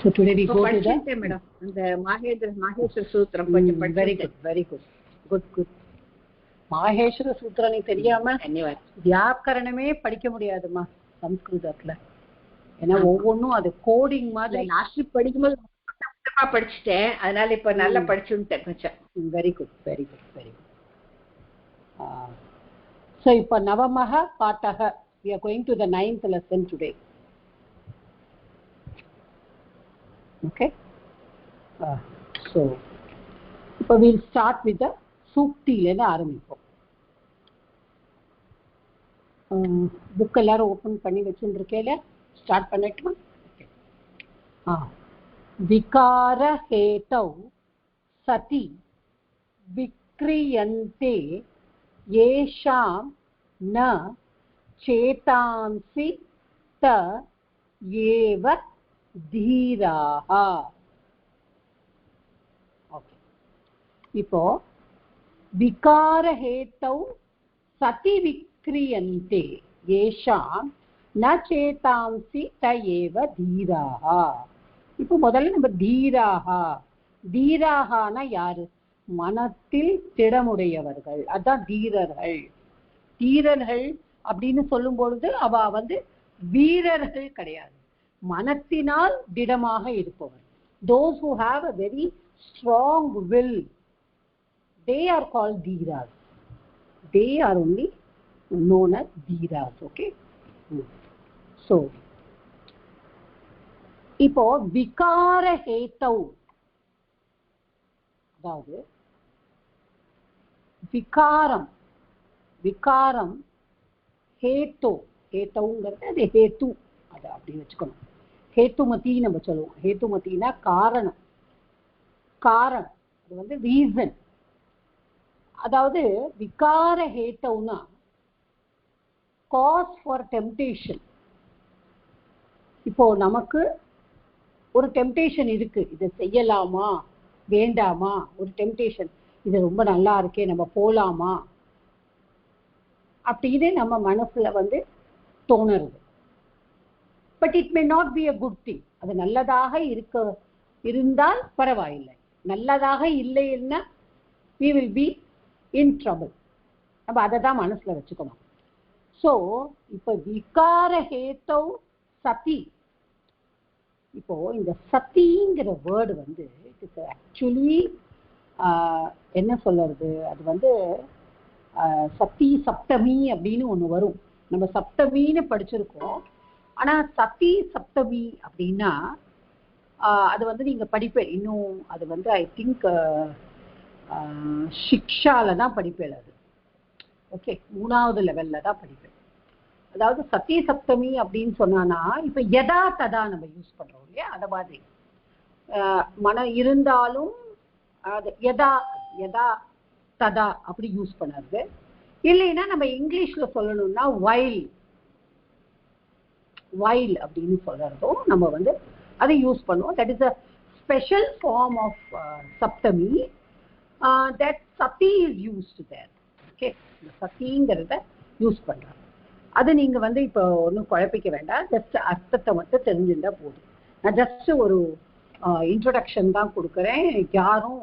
So today we go to the madam the Maheshwara Sutram கொஞ்சம் very good Maheshwara Sutra நீ தெரியாம வியாக்கரணமே படிக்க முடியாதுமா சம்ஸ்கிருதத்துல. ஏன்னா ஒவ்வொன்றும் அது கோடிங் மாதிரி. லாஸ்ட் படிக்கும்போது படிச்சுட்டேன், அதனால இப்ப நல்லா படிச்சுட்டேன் கொஞ்சம். Very good. So இப்ப நவமஹ பாட்டக we are going to the 9th lesson today. Okay, so இப்போ we'll start with the சூக்தியிலேருந்து ஆரம்பிப்போம். புக் எல்லாரும் ஓப்பன் பண்ணி வச்சுருக்கேல, ஸ்டார்ட் பண்ணட்டுமா? விகார ஹேதௌ சதி விக்ரியந்தே ஏஷாம் ந சேதாம்சி த ஏவ தீராஹ. ஓகே, இப்போ விகார ஹேதௌ சதி விக்ரியந்தே ஏஷாம் ந சேதாம்சி த ஏவ தீராஹ. இப்போ முதல்ல நம்ம தீராஹானா யாரு? மனத்தில் திடமுடையவர்கள், அதான் தீரர்கள். தீரர்கள் அப்படின்னு சொல்லும் பொழுது அவ வீரர்கள் கிடையாது, மனத்தினால் திடமாக இருப்பவர். those who have a very strong will, they are called dheeras. They are only known as dheeras. Okay, so இப்போ விகார ஹேதௌ, அதாவது விகாரம் ஹேத்தௌங்கிறது அது ஹேத்து, அது அப்படி வச்சுக்கணும். ஹேத்துமதி நம்ம சொல்லுவோம். ஹேத்துமதினா காரணம், அது ரீசன். அதாவது விகார ஹேத்தௌனா காஸ் ஃபார் டெம்டேஷன். இப்போ நமக்கு ஒரு டெம்டேஷன் இருக்கு, இதை செய்யலாமா வேண்டாமா, ஒரு டெம்டேஷன், இது ரொம்ப நல்லா இருக்கே நம்ம போலாமா அப்படின்னு நம்ம மனசுல தோணுறது. But it may not be a good thing. அது நல்லதாக இருந்தால் பரவாயில்லை, நல்லதாக இல்லைன்னா we will be in trouble. நம்ம அதை தான் மனசுல வச்சுக்கணும். ஸோ இப்போ விகார ஹேதௌ சதி, இப்போ இந்த சதிங்கிற வேர்டு இட் இஸ் ஆக்சுவலி என்ன சொல்றது, அது சதி சப்தமி அப்படின்னு ஒன்று வரும். நம்ம சப்தமின்னு படிச்சிருக்கோம், ஆனால் சதி சப்தமி அப்படின்னா அது நீங்க படிப்பேன் இன்னும். அது ஐ திங்க் சிக்ஷால தான் படிப்பேன். அது ஓகே, 3வது லெவல்ல தான் படிப்பேன். அதாவது சத்திய சப்தமி அப்படின்னு சொன்னானா, இப்ப யதா ததா நம்ம யூஸ் பண்றோம் இல்லையா, அத மாதிரி மனம் இருந்தாலும் அது யதா ததா அப்படி யூஸ் பண்ணாது. இல்லைன்னா நம்ம இங்கிலீஷ்ல சொல்லணும்னா வைல் அப்படின்னு சொல்றதும் நம்ம அதை யூஸ் பண்ணுவோம். That is a special form of சப்தமி தட் சதி இஸ் யூஸ்டு தேர். ஓகே, இந்த சதிங்கிறத யூஸ் பண்றாங்க. அது நீங்க இப்போ ஒன்றும் குழப்பிக்க வேண்டாம், ஜஸ்ட் அர்த்தத்தை மட்டும் தெரிஞ்சுட்டா போதும். நான் ஜஸ்ட் ஒரு இன்ட்ரோடக்ஷன் தான் கொடுக்குறேன். யாரும்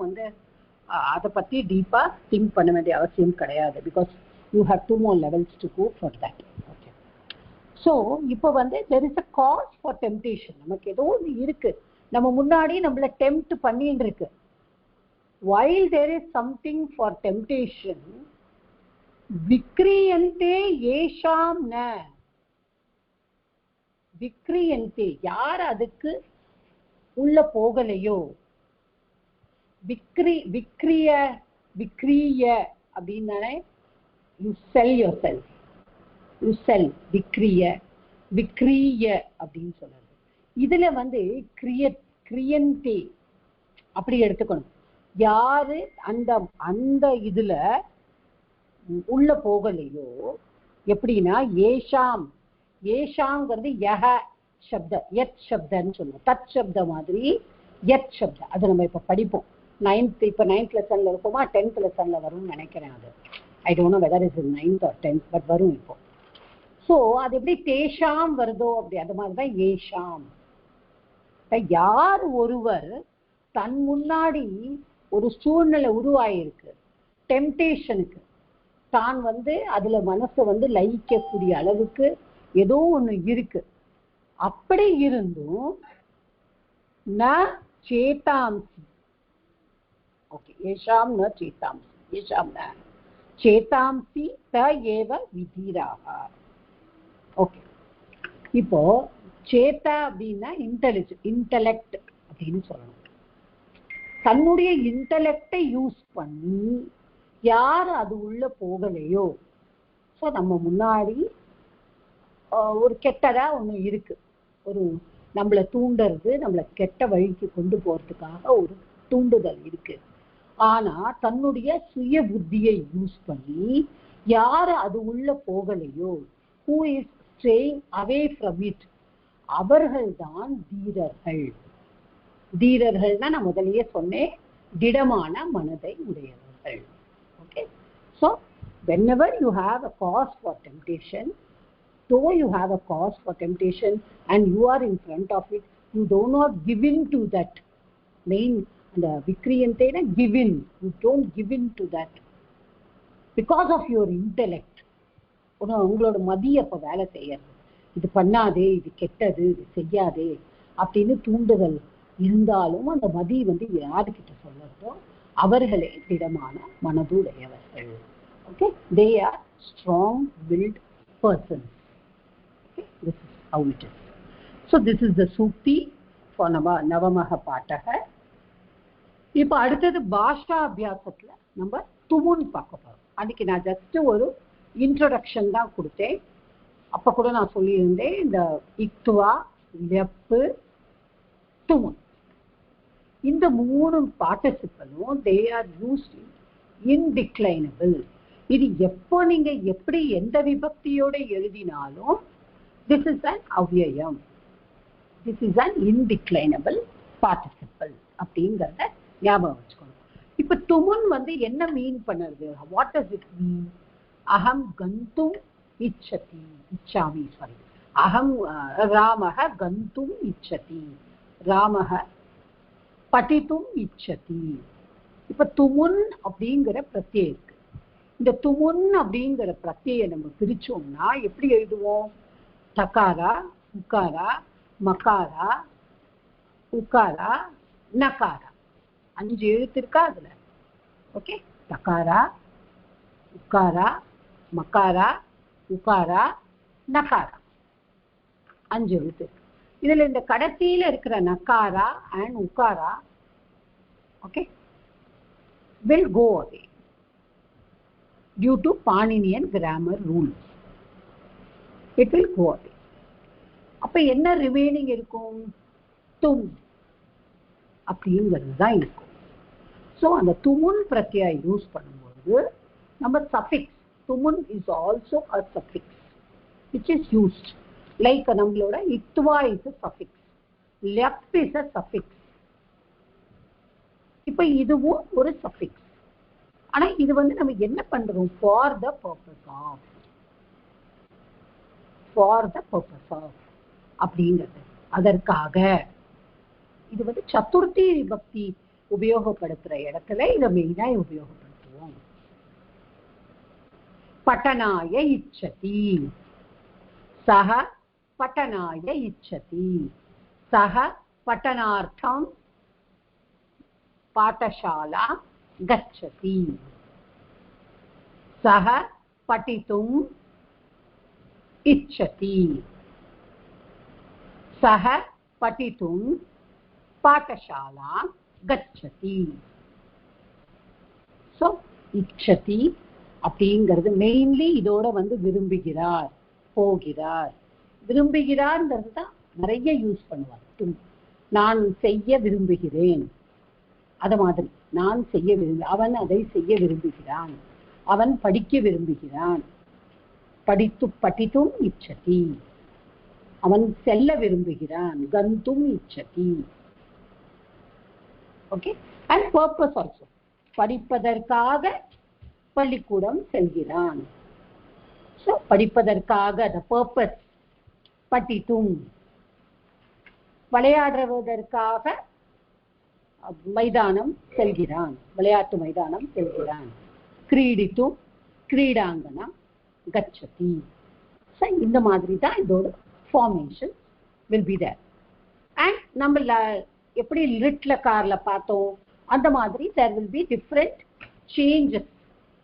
அதை பற்றி டீப்பாக திங்க் பண்ண வேண்டிய அவசியம் கிடையாது. Because you have 2 more levels to go for that. Okay, so இப்போ there is a cause for temptation. நமக்கு ஏதோ ஒன்று இருக்கு, நம்ம முன்னாடி நம்மளை டெம்ப்ட் பண்ணிட்டு இருக்கு. while there is something for temptation, விக்ரியந்தே ஏஷாம் ந. விக்ரியந்தே யார் அதுக்கு உள்ள போகலையோ, விக்ரிய அப்படின்னாலே you sell yourself, you sell. விக்ரிய அப்படின்னு சொல்றது. இதுல கிரியந்தே அப்படி எடுத்துக்கணும். யாரு அந்த இதுல உள்ள போகலையோ, எப்படின்னா ஏஷாங்கிறது யஹ சப்த, யத் சப்தன்னு சொல்லுவோம். தத் சப்த மாதிரி யத் சப்த. அது நம்ம இப்ப படிப்போம். 9th லெசன்ல இருக்குமா, 10th லெசன்ல வரும்னு நினைக்கிறேன். அது I don't know whether is in 9th or 10th, but வரும் இப்போ. ஸோ அது எப்படி தேஷாம் வருதோ அப்படி அது மாதிரிதான் ஏஷாம். யார் ஒருவர் தன் முன்னாடி ஒரு சூழ்நிலை உருவாயிருக்கு, டெம்டேஷனுக்கு தான் அதுல மனசை லயிக்கக்கூடிய அளவுக்கு ஏதோ ஒண்ணு இருக்கு, அப்படி இருந்தும் ந சேதாம்சி, ஓகே, ஏஷாம் ந சேதாம்சி, ஏஷாம் ந சேதாம்சி த ஏவ விதீராக. ஓகே, இப்போ சேதா அப்படின்னா இன்டெலெக்ட் அப்படின்னு சொல்லணும். தன்னுடைய இன்டெலெக்டை யூஸ் பண்ணி யார் அது உள்ள போகலையோ, ஸோ நம்ம முன்னாடி ஒரு கெட்டதா ஒண்ணு இருக்கு, ஒரு நம்மளை தூண்டுறது, நம்மளை கெட்ட வழிக்கு கொண்டு போறதுக்காக ஒரு தூண்டுதல் இருக்கு. ஆனா தன்னுடைய சுய புத்தியை யூஸ் பண்ணி யாரு அது உள்ள போகலையோ, who is staying away from it, அவர்கள்தான் தீரர்கள். தீரர்கள்னா நான் முதலியே சொன்னேன், திடமான மனதை உடையவர்கள். Okay, so whenever you have a cause for temptation, though you have a cause for temptation and you are in front of it, you do not give in to that main, and vikriyantena give in, you don't give in to that because of your intellect. உங்களோட மதி அப்ப வேலை செய்யறது, இது பண்ணாதே, இது கெட்டது, இது செய்யாதே அப்படின்னு தூண்டுதல் இருந்தாலும் அந்த மதி யாருக்கிட்ட சொல்றதோ அவர்களே திடமான மனதுடையவர்கள். Okay, they are strong willed persons. Okay, this is how it is. So this is the sukti for navamaha pataha. இப்போ அடுத்தது பாஷா அபியாசத்துல நம்ம துமுன் பார்க்க போறோம். அன்னைக்கு நான் ஜஸ்ட் ஒரு இன்ட்ரோடக்ஷன் தான் கொடுத்தேன். அப்ப கூட நான் சொல்லியிருந்தேன், இந்த இக்துவா, லெப்பு, துமுன், இந்த மூணு பார்ட்டிசிபிளும் தே ஆர் யூஸ்ட் இன்டிக்ளைனபிள். இது எப்போ நீங்க எப்படி எந்த விபக்தியோட எழுதினாலும் திஸ் இஸ் அன் அவ்யயம், this is an indeclinable participle அப்படிங்கிறத ஞாபகம் வச்சுக்கணும். இப்ப துமுன் என்ன மீன் பண்ணுறது, வாட் டஸ் இட் மீன்? அகம் கந்தும் இச்சதி, இச்சாமி, சாரி, அகம் ராமஹ கந்தும் இச்சதி, ராமஹ படித்தும் இச்சதி. இப்ப துமுன் அப்படிங்கிற பிரத்யம் இருக்கு. இந்த துமுன் அப்படிங்கிற பிரத்யை நம்ம பிரிச்சோம்னா எப்படி எழுதுவோம்? தகாரா, உக்காரா, மகாரா, உக்காரா, நகாரா, 5 எழுத்து இருக்கா அதுல. ஓகே, தகாரா, உக்காரா, மகாரா, உக்காரா, நகாரா, 5 எழுத்து. இதுல இந்த கடைசியில இருக்கிற Nagara and உக்காரா, okay, will go away due to Paninian grammar rules. It will go away. அப்ப என்ன ரிமைனிங் இருக்கும்? தும் அப்படிங்கிறது தான் இருக்கும். ஸோ அந்த துமுன் பிரத்யா யூஸ் பண்ணும்போது நம்ம சஃபிக்ஸ், துமுன் is also a suffix which is used. Like நம்மளோட இத்வா is a suffix, லெப் is a suffix. இப்ப இதுவும் ஒரு suffix. ஆனா இது நம்ம என்ன பண்றோம்? for the purpose of, for the purpose of அப்படிங்கிறது, அதற்காக. இது சதுர்த்தி விபக்தி உபயோகப்படுத்துற இடத்துல இதை மெயினா உபயோகப்படுத்துவோம். பட்டனாய இச்சதி, சஹ பட்டனாய இச்சதி, சஹ பட்டனார்த்தம் பாடசாலா கச்சதி, சஹ படித்தும் இச்சதி, சஹ படித்தும் பாடசாலா கச்சதி. சோ இச்சதி அப்படிங்கிறது மெயின்லி இதோட விரும்புகிறார், போகிறார். விரும்புகிறார்ங்கிறது தான் நிறைய யூஸ் பண்ணுவார். நான் செய்ய விரும்புகிறேன், அத மாதிரி நான் செய்ய அவன் அதை செய்ய விரும்புகிறான், அவன் படிக்க விரும்புகிறான். படித்தும் இச்சதி, அவன் செல்ல விரும்புகிறான். கந்தும் இச்சதி. ஓகே, அண்ட் பர்பஸ் ஆல்சோ, படிப்பதற்காக பள்ளிக்கூடம் செல்கிறான். படிப்பதற்காக the purpose, படித்தும். விளையாடுவதற்காக மைதானம் செல்கிறான், விளையாட்டு மைதானம் செல்கிறான். கிரீடித்தும் கிரீடாங்கனம் கச்சதி. இந்த மாதிரி தான் இதோட formation will be there. And நம்ம எப்படி லிட்ல கார்ல பார்த்தோம் அந்த மாதிரி there will be different changes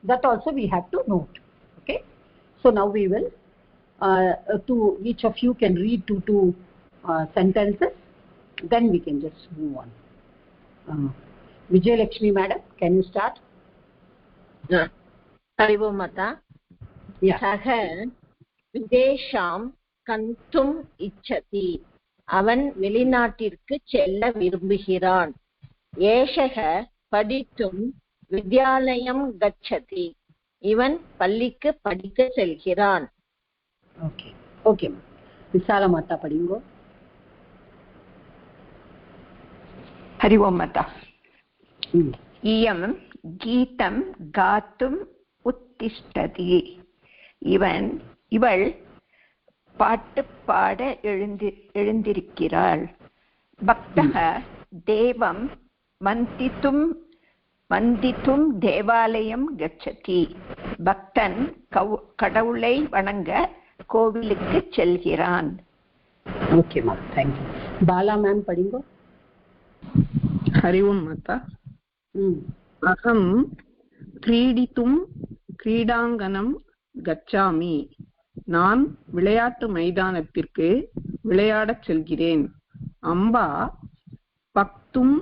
that also we have to note. Okay, so now we will to each of you can read two sentences, then we can just move on. Vijayalakshmi madam, can you start? Harivom mata. Yeah. Saha videsham kantum ichchati. அவன் வெளிநாட்டிற்கு செல்ல விரும்புகிறான். ஏஷக படித்தும் வித்யாலயம் கச்சதி. இவன் பள்ளிக்கு படிக்க செல்கிறான். Okay okay விசால மாதா படிங்கோ. हरि ओम माता. इयं गीतं गातुम् उत्तिष्ठति. இவள் பாட்டு பாட எழுந்திருக்கிறாள். பக்தः தேவம் மந்தித்தும் தேவாலயம் கச்சதி. பக்தன் கடவுளை வணங்க கோவிலுக்கு செல்கிறான். Okay ma'am, thank you. Bala ma'am படிங்கோ. हरि ओम माता. अहं क्रीडितुं क्रीडाङ्गनं गच्छामि. நான் விளையாட்டு மைதானத்திற்கு விளையாடச் செல்கிறேன். அம்பா பக்தும்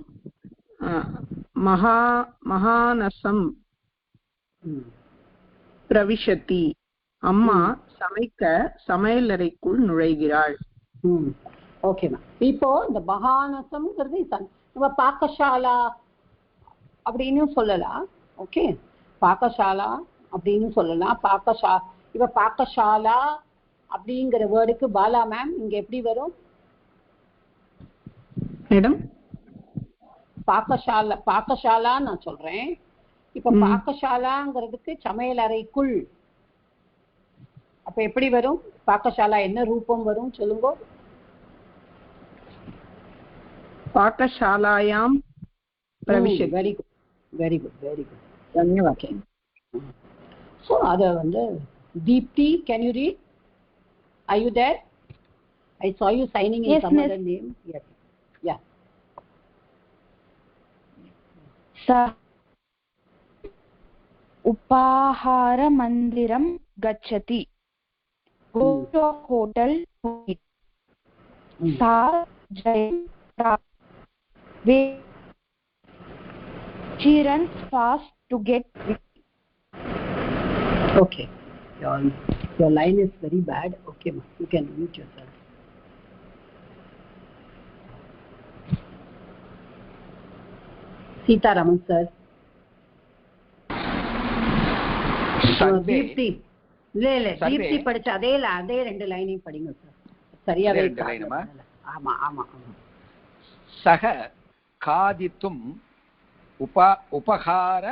மகானசம் பிரவிஷதி. அம்மா சமைக்க சமையலறைக்குள் நுழைகிறாள். Okay ma'am. இப்போ இந்த மகானசம்ங்கிறது நம்ம பாக்கசாலா அப்படின்னு சொல்லலாம். ஓகே, பாக்கசாலா அப்படின்னு சொல்லலாம். இவ பாக்கசாலா அப்படிங்கிற வேர்டுக்கு பாலா மேம் இங்க எப்படி வரும் மேடம்? பாக்கசாலா நான் சொல்றேன். இப்ப பாக்கசாலாங்கிறதுக்கு சமையல் அறைக்குள் அப்ப எப்படி வரும்? பாக்கசாலா என்ன ரூபம் வரும் சொல்லுங்க. பாக்கசாலாயாம் பிரவிஷதி. Very good, very good, very good. தன்யவாத். ஸோ அதை வந்து Deepti, can you read? Are you there? I saw you signing in some other name. Yes. Yeah. Sa upahara mandiram gachati. Go to a hotel to eat. Sa jayam she runs fast to get it. Okay. Your line is very bad. Okay, ma, you can mute yourself. Sita Raman sir. Deepti. Deepti படிச்ச அதே ரெண்டு லைனையும் படிங்க sir. சரியாவே லைனுமா? ஆமா ஆமா. சக காதித்தும் உபகார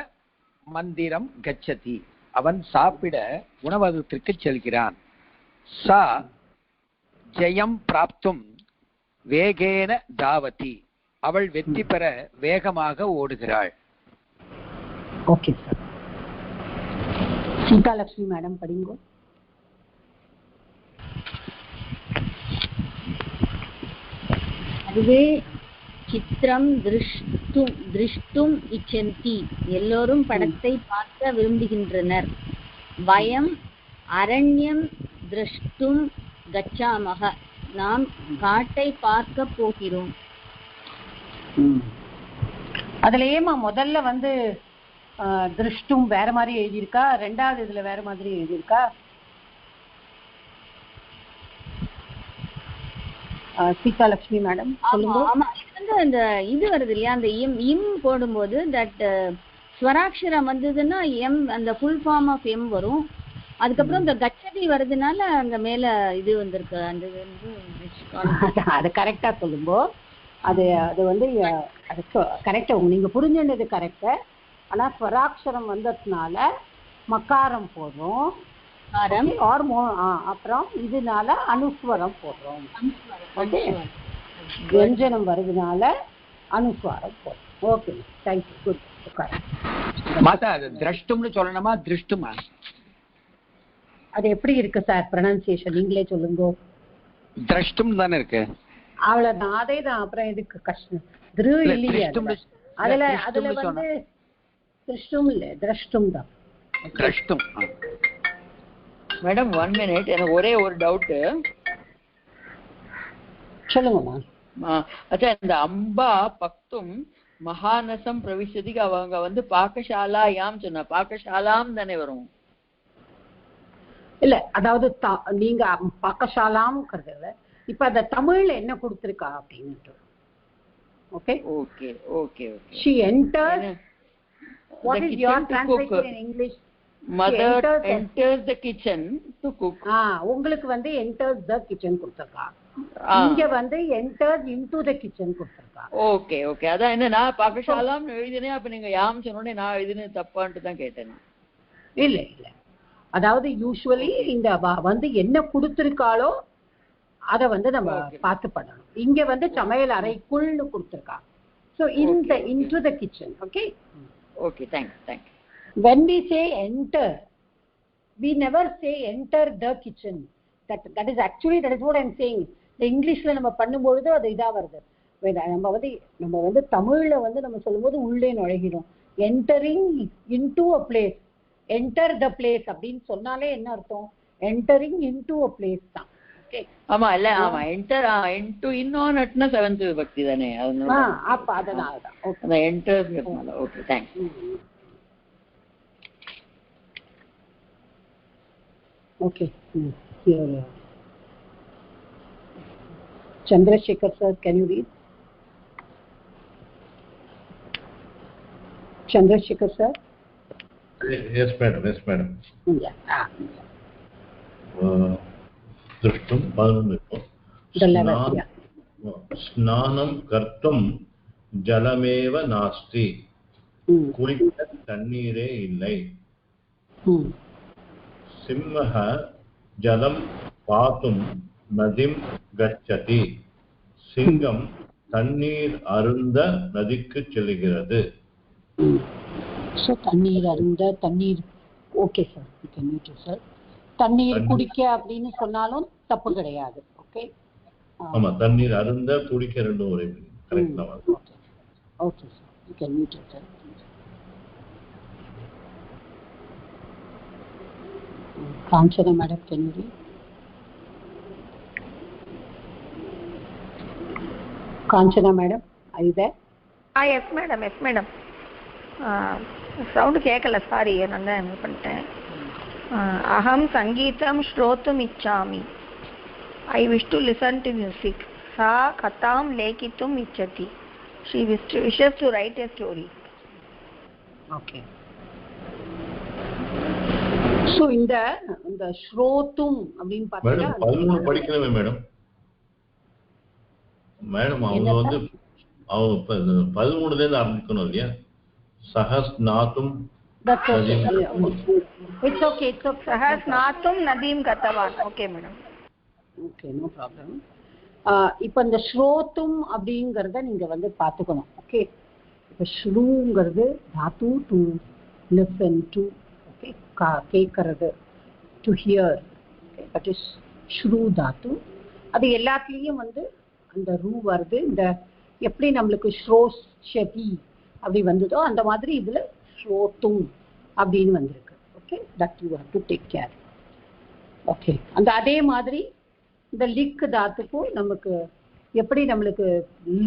மந்திரம் கச்சதி. அவன் சாப்பிட உணவகத்திற்கு செல்கிறான். சா ஜெயம் பிராப்தும் வேகேன தாவதி. அவள் வெற்றி பெற வேகமாக ஓடுகிறாள். Okay sir. Sita Lakshmi madam படிங்கோ. அதுவே சித்திரம் திருஷ்டும் இச்சந்தி. எல்லோரும் படத்தை பார்க்க விரும்புகின்றனர். வயம் அரண்யம் திருஷ்டும் கச்சாமக. நாம் காட்டை பார்க்க போகிறோம். அதுல ஏமா முதல்ல வந்து திருஷ்டும் வேற மாதிரி எழுதியிருக்கா, ரெண்டாவது இதுல வேற மாதிரி எழுதியிருக்கா? சீதா லட்சுமி மேடம் சொல்லுங்க. ஆமா, இது வந்து அந்த இது வருது இல்லையா, அந்த இம் போடும்போது தட் ஸ்வராட்சரம் வந்ததுன்னா எம், அந்த ஃபுல் ஃபார்ம் ஆஃப் எம் வரும். அதுக்கப்புறம் இந்த கச்சதி வருதுனால அங்க மேல இது வந்திருக்கு. அந்த அது கரெக்டா சொல்லுங்க. அது அது வந்து கரெக்டா நீங்க புரிஞ்சுனது கரெக்ட். ஆனா ஸ்வராட்சரம் வந்ததுனால மக்காரம் போடுறோம், அப்புறம் இதனால அனுஸ்வரம் போடுறோம். வியஞ்சனம் வருதுனால அனுஸ்வாரம் போடும். Okay, thank you, good. மாதா திரஷ்டும்னு சொல்லணுமா திருஷ்டுமா? அது எப்படி இருக்கு சார் ப்ரொனன்சியேஷன், நீங்களே சொல்லுங்க. திரஷ்டும் தானே இருக்கு. அவ்வளவுதான், அதே தான். அப்புறம் எதுக்கு கஷ்டம்? திரு இல்லையே அதுல. அதுல வந்து திருஷ்டும் இல்ல, திரஷ்டும் தான். திரஷ்டும். மேடம் 1 minute, எனக்கு ஒரே ஒரு டவுட். சொல்லுங்கம்மா. அச்சா, இந்த அம்பா பக்தும் மகாநசம் பிரவிசதிக்கு அவங்க வந்து பாக்கசாலாயாம் சொன்னா, பாக்கசாலாம் தானே வரும்? இல்ல, அதாவது நீங்க பாக்கசாலாம் இப்ப அந்த தமிழ்ல என்ன கொடுத்திருக்கா அப்படின்னு. Okay okay okay okay. she enters. What is your translation in English? Mother enters the kitchen to cook. உங்களுக்கு வந்து enters the kitchen கொடுத்திருக்கா, இங்க வந்து enters into the kitchen கொடுத்திருக்கா. Okay okay. அதான் என்ன நான் பாக்கசாலாம் எழுதினேன், அப்ப நீங்க யாம் சொன்னோடனே நான் எழுதினேன் தப்பான்ட்டு தான் கேட்டேன். இல்ல இல்ல, அதாவது யூசுவலி இந்த வந்து என்ன கொடுத்திருக்காளோ அத வந்து நம்ம பார்த்து பண்ணணும். இங்க வந்து சமையல் அறைக்குள்னு கொடுத்திருக்கா. So into the kitchen. Okay. Okay, thanks. When we say enter, we never say enter the kitchen. That is actually, that is what I am saying. The Englishல நம்ம பண்ணும்போது அது இதா வருது. நம்ம வந்து தமிழ்ல வந்து நம்ம சொல்லும்போது உள்ளே நுழைகிறோம். Entering into a place, enter the place அப்படின்னு சொன்னாலே என்ன அர்த்தம்? Entering into a place தான். ஆமா இல்ல, ஆமா என்டர் இன்டு இன்னொன்னு 7th விபக்தி தானே, அப்ப அதனால தான். ஓகே, அந்த என்டர் இருக்கனால. Okay, thanks. Okay, here Chandrasekhar sir, can you read? Chandrasekhar sir? Yes madam. Yeah. दृष्टुं 11. स्नानं कर्तुं जलमेव नास्ति, कुडिक्क तण्णीरे इल्लै. सिंहः जलं पातुं नदीं गच्छति, सिंहं तण्णीर अरुन्द नदिक्कु सेल्गिरது. So தண்ணீர் அருந்த, தண்ணீர். Okay sir, you can mute yourself. தண்ணீர் குடிக்க அப்படின்னு சொன்னாலும் தப்பு கிடையாது. ஓகே, ஆமா, தண்ணீர் அருந்த குடிக்க ரெண்டும் ஒரே கரெக்ட் தான். Okay sir, you can mute yourself. Kanchana madam, can you read? Kanchana madam, are you there? Yes madam. Sound கேட்கல, சாரி, நான் தான் என்ன பண்ணிட்டேன். அஹம் சங்கீதம் ஸ்ரோத்தும் இச்சாமி, I wish to listen to music. சா கதாம் லேகித்தும் இச்சதி, she wishes to write a story. Okay, so இந்த ஸ்ரோத்தும் அப்படினு பார்த்தா 13 படிக்கணுமே மேடம். அவங்க வந்து அவங்க 13ல இருந்து ஆரம்பிக்கணும் இல்லையா? சஹஸ்நாத்தும், it's okay. சஹஸ்நாத்தும் நதீம் கதவான். Okay madam, okay, no problem. இப்போ இந்த ஸ்ரோத்தும் அப்படிங்கறத நீங்க வந்து பாத்துக்கணும். ஓகே, இப்போ ஸ்ரூங்கிறது தாத்து, டு லிசன் டு. ஓகே, கேட்கறது, to hear. Okay, that is ஸ்ரூ தாத்து. அது எல்லாத்துலேயும் வந்து அந்த ரூ வருது. இந்த எப்படி நம்மளுக்கு ஸ்ரோஷதி அப்படி வந்ததோ அந்த மாதிரி இதுல ஸ்ரோத்தும் அப்படின்னு வந்திருக்கு. Okay, that you have to take care. Okay, அந்த அதே மாதிரி இந்த லிக் தாத்துக்கும் நமக்கு எப்படி நம்மளுக்கு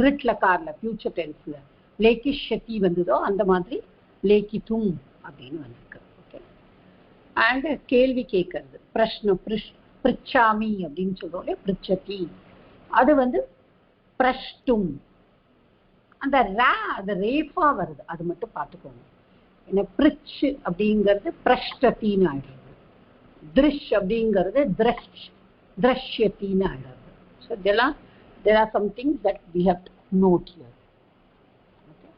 லிட்ல கார்ல ஃபியூச்சர் டென்ஸ்ல லேக்கி ஷதி வந்ததோ அந்த மாதிரி லேக்கித்தும் அப்படின்னு வந்திருக்கு. ஓகே, அண்ட் கேள்வி கேட்கறது, பிரஷ்னம், பிரிச்சாமி அப்படின்னு சொல்றோம், பிரிச்சதி, அது வந்து பிரஷ்டும். அந்த ரேஃபா வருது, அது மட்டும் பார்த்துக்கோங்க. என்ன பிரிச் அப்படிங்கிறது பிரஷ்டத்தின்னு ஆயிடுறது, திருஷ் அப்படிங்கிறது திரஷ்யத்தின்னு ஆயிடுறது. ஸோ இதெல்லாம் there are some things that we have to note here. Okay.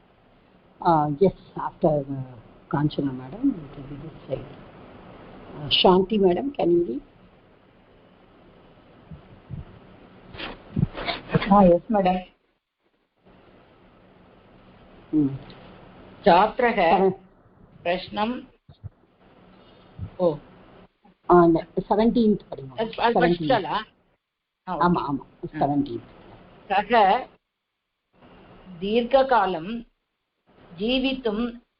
Yes, after Kanchana madam, it will be this side. Shanti madam, can you read? Yes, madam. छात्रः प्रश्नं 17th ஆமா 17th सः दीर्घकालं जीवितुं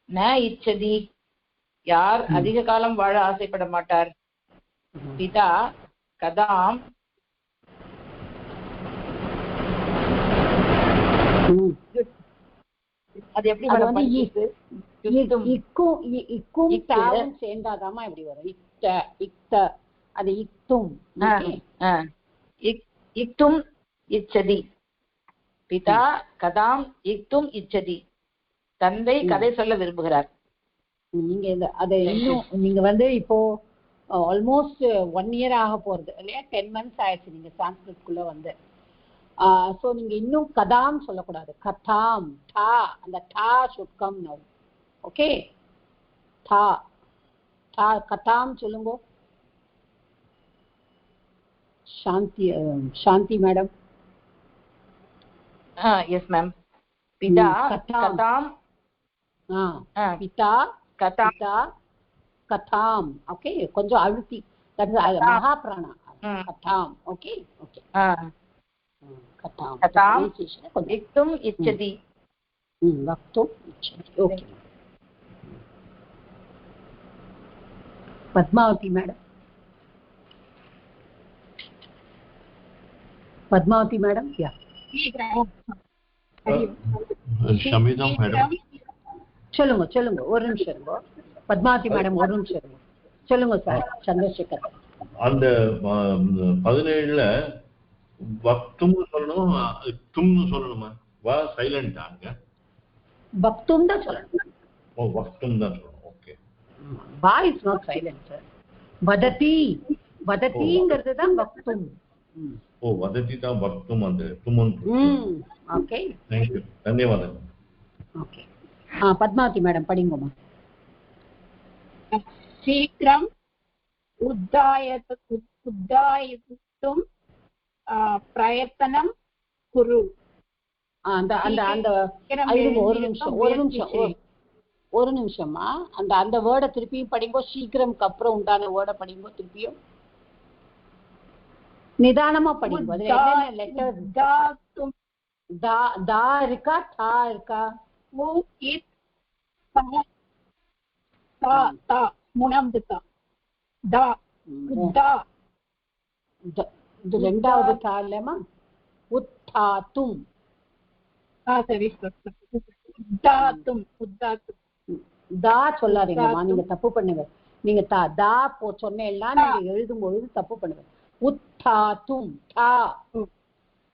न इच्छति यार அதிககாலம் வாழ ஆசைப்பட மாட்டார் பிதா கதாம் அது எப்படி வந்து இக்கும் தாவும் சேர்ந்தாதாமா இப்படி வரும் இக்த அது இக்தும் இக்தும் இச்சதி பிதா கதாம் இக்தும் இச்சதி தந்தை கதை சொல்ல விரும்புகிறார் நீங்க அதை இன்னும் நீங்க வந்து இப்போ ஆல்மோஸ்ட் 1 year ஆக போறது இல்லையா 10 months ஆயிடுச்சு நீங்க சான்ஸ்கிரிட்குள்ள வந்து ஸோ நீங்க இன்னும் கதாம் சொல்லக்கூடாது கதாம் டா அந்த டா should come now ஓகே டா டா கதாம் சொல்லுங்க சாந்தி மேடம் எஸ் மேம் பிதா கதாம் பிதா கதா கதாம் ஓகே கொஞ்சம் அழுத்தி தட் இஸ் மகாபிராணா கதாம் ஓகே ஓகே கதாம் கதாம் இக்தும் இச்சதி வக்தும் இச்சதி ஓகே பத்மாவதி மேடம் யா ஷமிதா மேடம் சொல்லுங்க ஒரு நிமிஷம் இருங்க பத்மாவதி மேடம் ஒரு நிமிஷம் இருங்க சொல்லுங்க சார் சந்திரசேகர் அந்த 17ல வக்தும் சொல்லணும் தும்னு சொல்லணுமா வா சைலண்டா அங்க வக்தும் தான் சொல்லணும் ஓ வக்தும் தான் சொல்லணும் ஓகே வா இஸ் நாட் சைலண்ட் சார் வததிங்கிறது தான் வக்தும் ஓ வததி தான் வக்தும் அந்த தும்னு ஓகே थैंक यू धन्यवादம் ஓகே பத்மாவதி மேடம் படிங்கம்மா शीघ्रम् उद्धायितुं प्रयत्नं कुरु அந்த அந்த அந்த ஒரு நிமிஷமா அந்த வேர்டை திருப்பியும் படிங்கோ சீக்கிரம்க்கு அப்புறம் உண்டான வேர்டை படிங்கோ திருப்பியும் நிதானமா படிங்கோ அதுல என்னென்ன லெட்டர் தா இருக்கா தா இருக்கா இது ரெண்டாவது தா இல்லமா உத்தாத்தும் தா சொல்லாதீங்கம்மா நீங்க தப்பு பண்ணுங்க நீங்க தா சொன்னேன்னா நீங்க எழுதும் பொழுது தப்பு பண்ணுங்க உத்தாத்தும் தா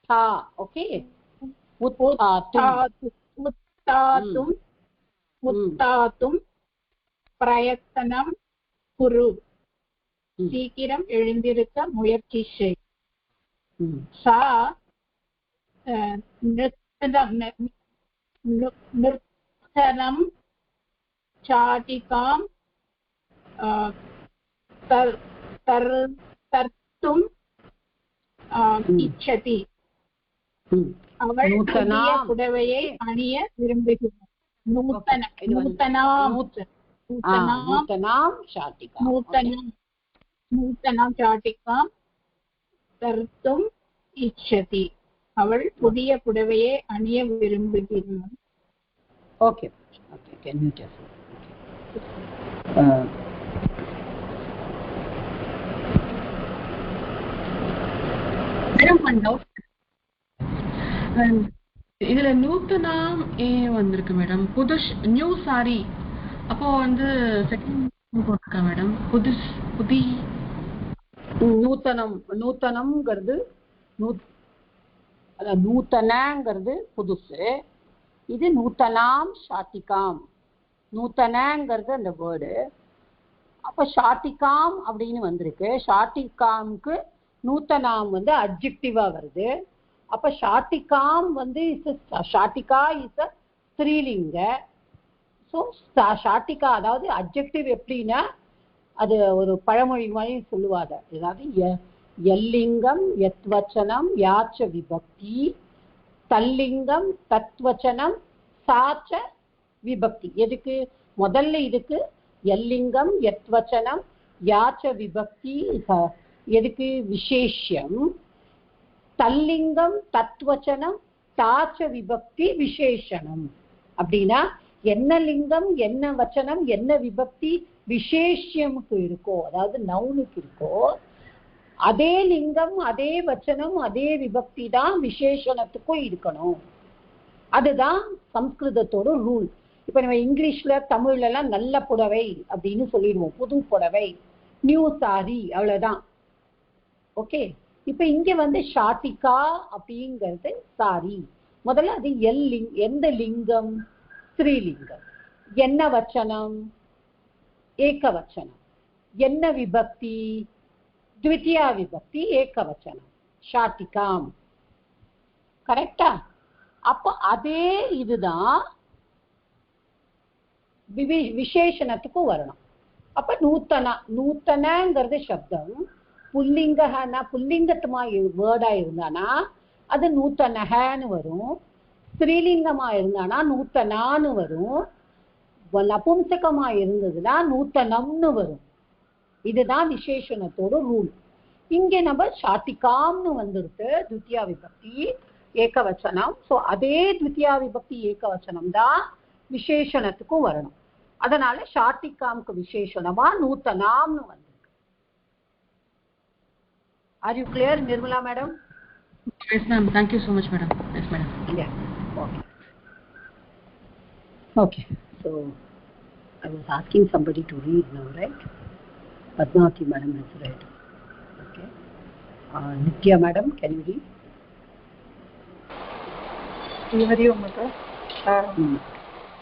தா ஓகே உத்தாத்தும் பிரயத்தனம் குரு சீக்கிரம் எழுந்திருக்க முயற்சி செய் சா நிர்த்தனம் சாட்டிகாம் தர்த்தும் இச்சதி அவள் புதிய புடவையை அணிய விரும்புகிறார் நூத்தனம் சாட்டிகாம் தர்த்தும் இச்சதி அவள் புதிய புடவையை அணிய விரும்புகிறாள் okay okay can you tell இதுல நூத்தனாம் வந்திருக்கு மேடம் நியூ சாரி அப்போ வந்து செகண்ட் போட்டிருக்கா மேடம் புதி நூத்தனம்ங்கிறது நூத்தனங்கிறது புதுசு இது நூத்தனாம் ஷாட்டிகாம் நூத்தனங்கிறது அந்த வேர்டு அப்ப ஷாட்டிகாம் அப்படின்னு வந்திருக்கு ஷாட்டிகாம்க்கு நூத்தனாம் வந்து அட்ஜெக்டிவா வருது அப்ப ஷாட்டிகாம் வந்து ஷாட்டிகா இஸ் அ ஸ்திரீலிங்க ஸோ ஷாட்டிகா அதாவது அட்ஜெக்டிவ் எப்படின்னா அது ஒரு பழமொழி மாதிரி சொல்லுவாங்க ஏதாவது எல்லிங்கம் யத்வச்சனம் யாச்ச விபக்தி தல்லிங்கம் தத்வச்சனம் சாச்ச விபக்தி. எதுக்கு முதல்ல இதுக்கு எல்லிங்கம் யத்வச்சனம் யாச்ச விபக்தி. எதுக்கு விசேஷ்யம். தல்லிங்கம் தத்வச்சனம் தாச்ச விபக்தி விசேஷணம். அப்படின்னா என்ன லிங்கம் என்ன வச்சனம் என்ன விபக்தி விசேஷ்யமுக்கு இருக்கோ, அதாவது நவுனுக்கு இருக்கோ, அதே லிங்கம் அதே வச்சனம் அதே விபக்தி தான் விசேஷணத்துக்கும் இருக்கணும். அதுதான் சம்ஸ்கிருதத்தோட ரூல். இப்ப நம்ம இங்கிலீஷ்ல தமிழ்ல எல்லாம் நல்ல புடவை அப்படின்னு சொல்லிடுவோம், புது புடவை, நியூ சாரி, அவ்வளவுதான். ஓகே, இப்ப இங்க வந்து ஷாட்டிகா அப்படிங்கிறது சாரி. முதல்ல அது எந்த லிங்கம்? ஸ்ரீலிங்கம். என்ன வச்சனம்? ஏகவச்சனம். என்ன விபக்தி? த்விதியா விபக்தி ஏகவச்சனம், ஷாட்டிகாம். கரெக்டா? அப்போ அதே இதுதான் விசேஷணத்துக்கும் வரணும். அப்ப நூத்தனா, நூத்தனங்கிறது சப்தம் புல்லிங்கனா புல்லிங்கத்துமா வேர்டா இருந்தானா அது நூத்தனகன்னு வரும். ஸ்ரீலிங்கமா இருந்தானா நூத்தனான்னு வரும். நபும்சகமா இருந்ததுன்னா நூத்தனம்னு வரும். இதுதான் விசேஷணத்தோட ரூல். இங்க நம்ம ஷாட்டிகாம்னு வந்துருக்கு, த்விதியா விபக்தி ஏகவச்சனம். ஸோ அதே த்விதியா விபக்தி ஏகவச்சனம் தான் விசேஷணத்துக்கும் வரணும். அதனால ஷாட்டிகாம்க்கு விசேஷணமா நூத்தனாம்னு வந்திருக்கு. Are you clear Nirmala madam? Yes ma'am, thank you so much madam. Yes madam. Yeah. Okay. So I was asking somebody to read now, right? Padmavati madam has read. Okay. Nitya madam, can you read?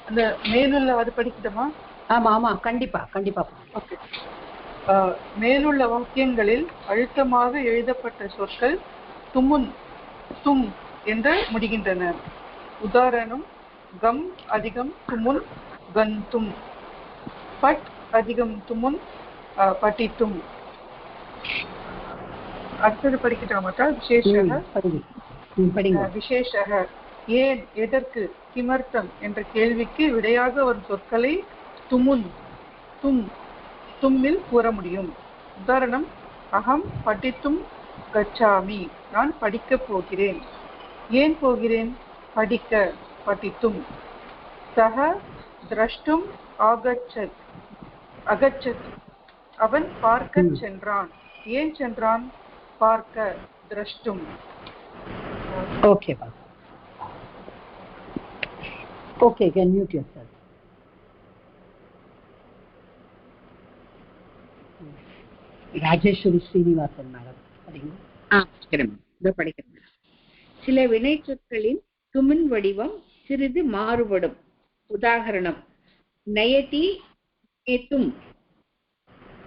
அந்த மேலுள்ள அது படிக்கட்டுமா? ஆமா ஆமா, கண்டிப்பா கண்டிப்பா. Okay. மேலுள்ள வாக்கியங்களில் அழுத்தமாக எழுதப்பட்ட சொற்கள் துமுன் தும் என்று முடிகின்றன. உதாரணம் கம் அதிகம் துமுன் கந்தும், பட் அதிகம் துமுன் பட்டித்தும். அடுத்தது படிக்கட்டாமட்டா? விசேஷக ஏன் எதற்கு கிமர்த்தம் என்ற கேள்விக்கு விடையாக வரும் சொற்களை துமுன் தும் தும்மில் கூற முடியும். உதாரணம் அகம் படித்தும் கச்சாமி, நான் படிக்கப் போகிறேன். ஏன் போகிறேன்? படிக்க, படித்தும். சக திரஷ்டும் ஆகச்சத் அகச்சத், அவன் பார்க்க சென்றான். ஏன் சென்றான்? பார்க்க, திரஷ்டும். ஓகே பா. Okay, can mute yourself. Rajeshwari Srinivasan madam படிக்கிறேன். சில வினை சொற்களின் துமின் வடிவம் சிறிது மாறுபடும். உதாரணம் நயதி நேத்தும்,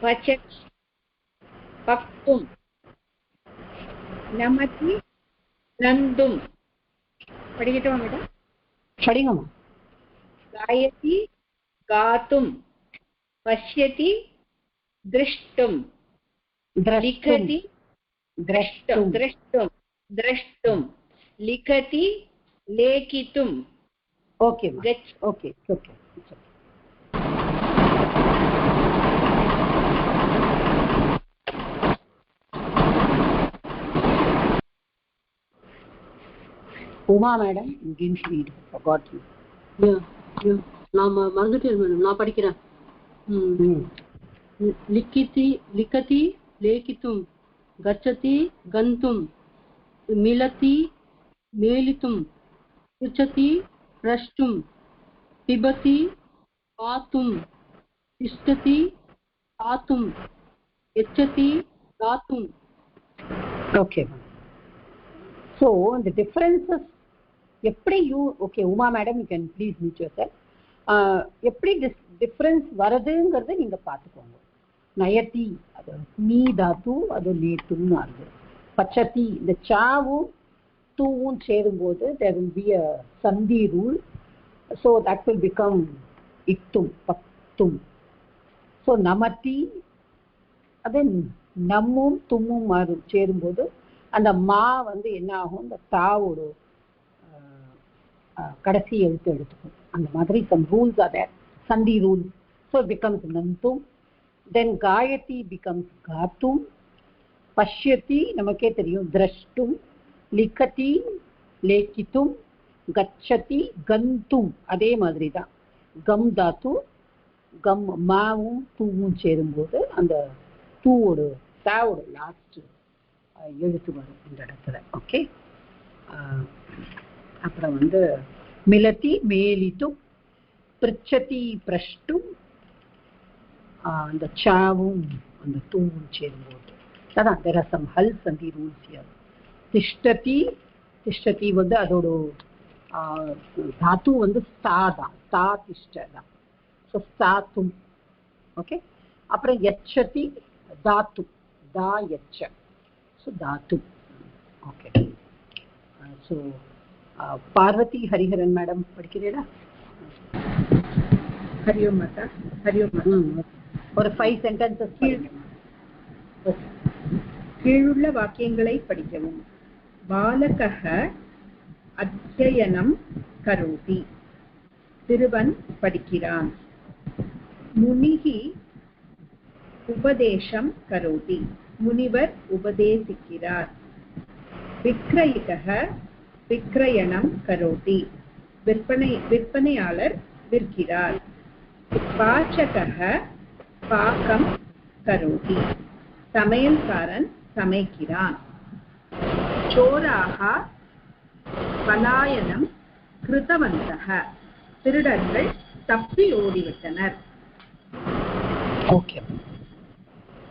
பச்சத் பக்தும், நமதி நந்தும். படிக்கட்டுமா மேடம்? படிங்கம்மா. गायति गातुं, पश्यति दृष्टुं, लिखति द्रष्टुं, लिखति लेखितुं. Okay okay okay. Uma madam, forgot you. நான் மறந்துட்டேன் மேடம், நான் படிக்கிறேன். லிக்கதி லேகித்தும், கச்சதி கந்தும், மிலதி மேலித்தும், ருச்சதி பிரஷ்டும், பிபதி பாத்தும், திஷ்டதி தாத்தும், எச்சதி தாத்தும். ஓகே. So the differences எப்படி okay Uma madam, you can please meet your எப்படி டிஃப்ரென்ஸ் வருதுங்கிறத நீங்க பார்த்துக்கோங்க. நயத்தி அது நீ தாத்து, அது நேத்துன்னு ஆகுது. பச்சத்தி இந்த சாவும் தூவும் சேரும்போது there will be a சந்தி rule. so that will become இத்தும் பத்தும். so நமத்தி அது நம்மும் தும்மும் சேரும்போது அந்த மா வந்து என்ன ஆகும், இந்த தாவோட கடைசி எழுத்து எடுத்துக்கும். அந்த மாதிரி some rules are there, sandhi rules. So it becomes nantum. Then gayati becomes gatum. Pashyati நமக்கே தெரியும் drashtum. Likati lekitum. Gachati gantum. அதே மாதிரி தான் கம் தாத்து கம் மாவும் தூவும் சேரும்போது அந்த தூவோட தாவோட லாஸ்ட் எழுத்து வரும் இந்த இடத்துல. ஓகே, அப்புறம் வந்து மிலதி மேலித்தும் பிரிச்சதி பிரஷ்டும் அந்த சாவும் அந்த தூவும் சேரும்போது அதான் there are some hal sandhi rules here. திஷ்டதி திஷ்டதி வந்து அதோட தாத்து வந்து ஸ்தா தான், ஸ்தா திஷ்ட தான். ஸோ ஸ்தாத்தும். ஓகே, அப்புறம் யச்சதி தாத்து தா யச்ச. ஸோ தாத்து. Okay, so Parvati Hariharan madam படிக்கிறீங்களா? ஹரியோம் மாதா. ஹரியோம். ஒரு 5 sentences கீழுள்ள வாக்கியங்களை படிக்கவும். பாலகः அத்யயனம் கரோதி. சிறுவன் படிக்கிறான். முனிஹி உபதேசம் கரோதி. முனிவர் உபதேசிக்கிறார். விக்ரயிகः விக்ரயணம் கரோதி. விற்பனையாளர் விற்கிறார். பாச்சகः பாகம் கரோதி. சமையல்காரன் சமைக்கிறான். சோராக பலாயனம் கிருதவந்தக. திருடர்கள் தப்பி ஓடிவிட்டனர். ஓகே,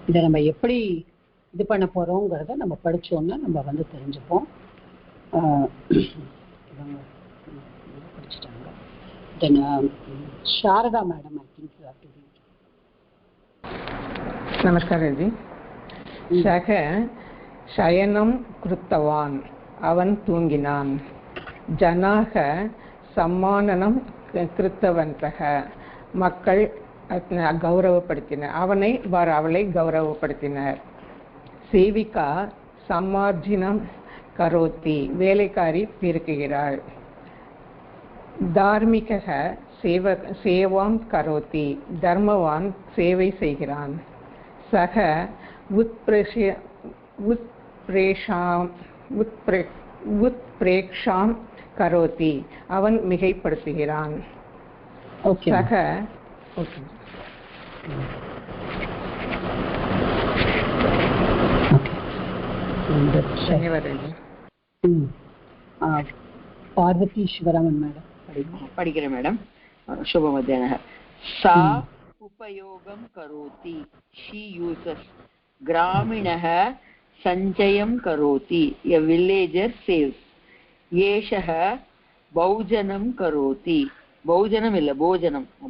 இதை நம்ம எப்படி இது பண்ண போறோங்கிறத நம்ம படிச்சோம்னா நம்ம வந்து தெரிஞ்சுப்போம். படிச்சுட்டாங்க. Then Sharada madam I think you have to read. நமஸ்காரம் ஜி. சக சயனம் கிருத்தவான். அவன் தூங்கினான். ஜனாக சம்மானனம் கிருத்தவந்தக. மக்கள் கௌரவப்படுத்தினர். அவளை கௌரவப்படுத்தினர். சேவிகா சம்மார்ஜினம் கரோத்தி. வேலைக்காரி பெருக்குகிறாள். தார்மிக சேவாம் கரோத்தி. தர்மவான் சேவை செய்கிறான். சக உத்பிரேக்ஷாம் கரோதி. அவன் மிகைப்படுத்துகிறான். சக பார்வதீஸ்வரன் மேடம் படிக்கிறேன் மேடம். शुभ मध्याह्नः. सा उपयोगं करोति. she uses. ग्रामीणः सञ्चयं करोति. a villager saves. एषः भोजनं करोति. भोजनम् इल्ल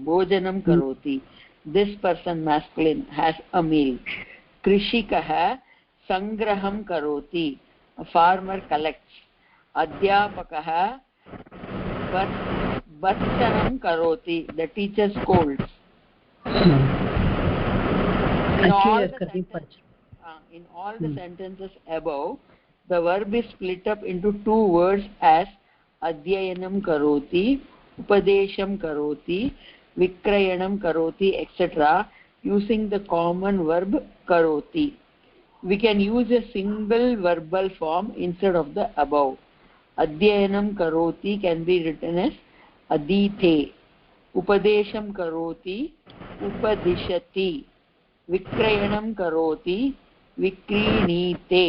भोजनं करोति. this person masculine has a meal. कृषिकः सङ्ग्रहं करोति. a farmer collects. अध्यापकः भर्त्सनं करोति. the teacher scolds. In all the sentences above, the verb is split up into 2 words as adhyayanam karoti, upadesham karoti, vikrayanam karoti, etc. using the common verb karoti. We can use a single verbal form instead of the above. Adhyayanam karoti can be written as adite. Upadesham karoti, upadishati. Vikrayanam karoti, vikrinite.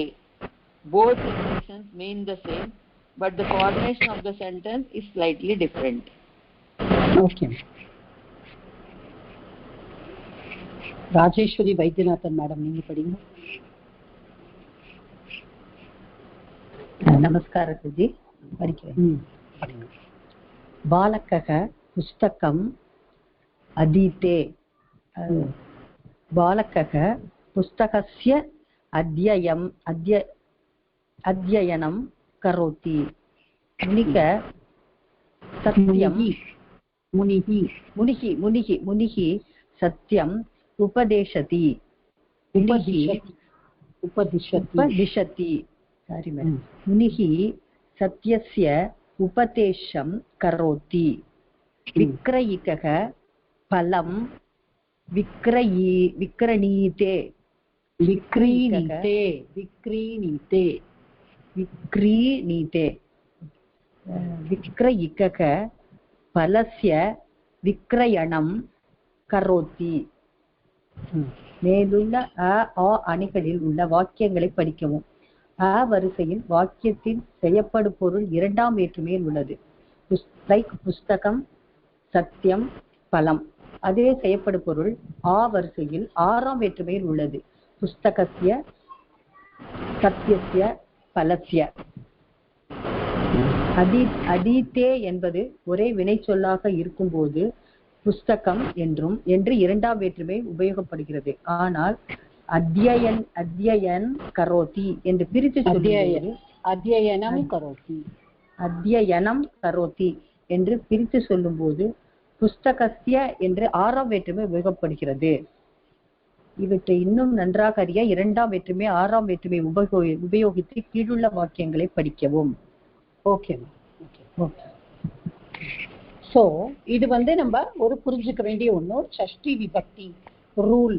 Both expressions mean the same, but the formation of the sentence is slightly different. Okay. Rajeshwari Vaidyanathan madam நீங்க படிங்க. நமஸ்காரம் G. படிக்கிறேன். பாலகः புஸ்தகம் அதீதே. बालकः पुस्तकस्य अध्ययनं करोति. मुनिः सत्यम् उपदिशति. मुनिः सत्यस्य उपदेशं करोति विक्रयिकः फलं विक्रीणीते विक्रयिकः फलस्य विक्रयणं करोति மேலுள்ள அ ஆ அணிகளில் உள்ள வாக்கியங்களை படிக்கவும். அ வரிசையில் வாக்கியத்தில் செய்யப்படும் பொருள் இரண்டாம் வேற்றுமையில் உள்ளது. லைக் புஸ்தகம், சத்தியம், பலம். அதுவே செய்யப்படும் பொருள் ஆ வரிசையில் ஆறாம் வேற்றுமையில் உள்ளது. புஸ்தகஸ்ய, சத்தியஸ்ய, பலஸ்ய. அதீதே என்பது ஒரே வினை சொல்லாக இருக்கும்போது புஸ்தகம் என்று இரண்டாம் வேற்றுமை உபயோகப்படுகிறது. ஆனால் அத்யயன் கரோதி என்று பிரித்து சொல்லும்போது அத்யயனம் கரோதி என்று பிரித்து சொல்லும்போது புஸ்தகஸ்ய என்று ஆறாம் வேற்றுமை உபயோகப்படுகிறது. இவற்றை இன்னும் நன்றாக அறிய இரண்டாம் வேற்றுமை ஆறாம் வேற்றுமை உபயோகித்து கீழுள்ள வாக்கியங்களை படிக்கவும். ஓகே. ஸோ இது நம்ம ஒரு புரிஞ்சுக்க வேண்டிய ஒன்று ஷஷ்டி விபக்தி ரூல்.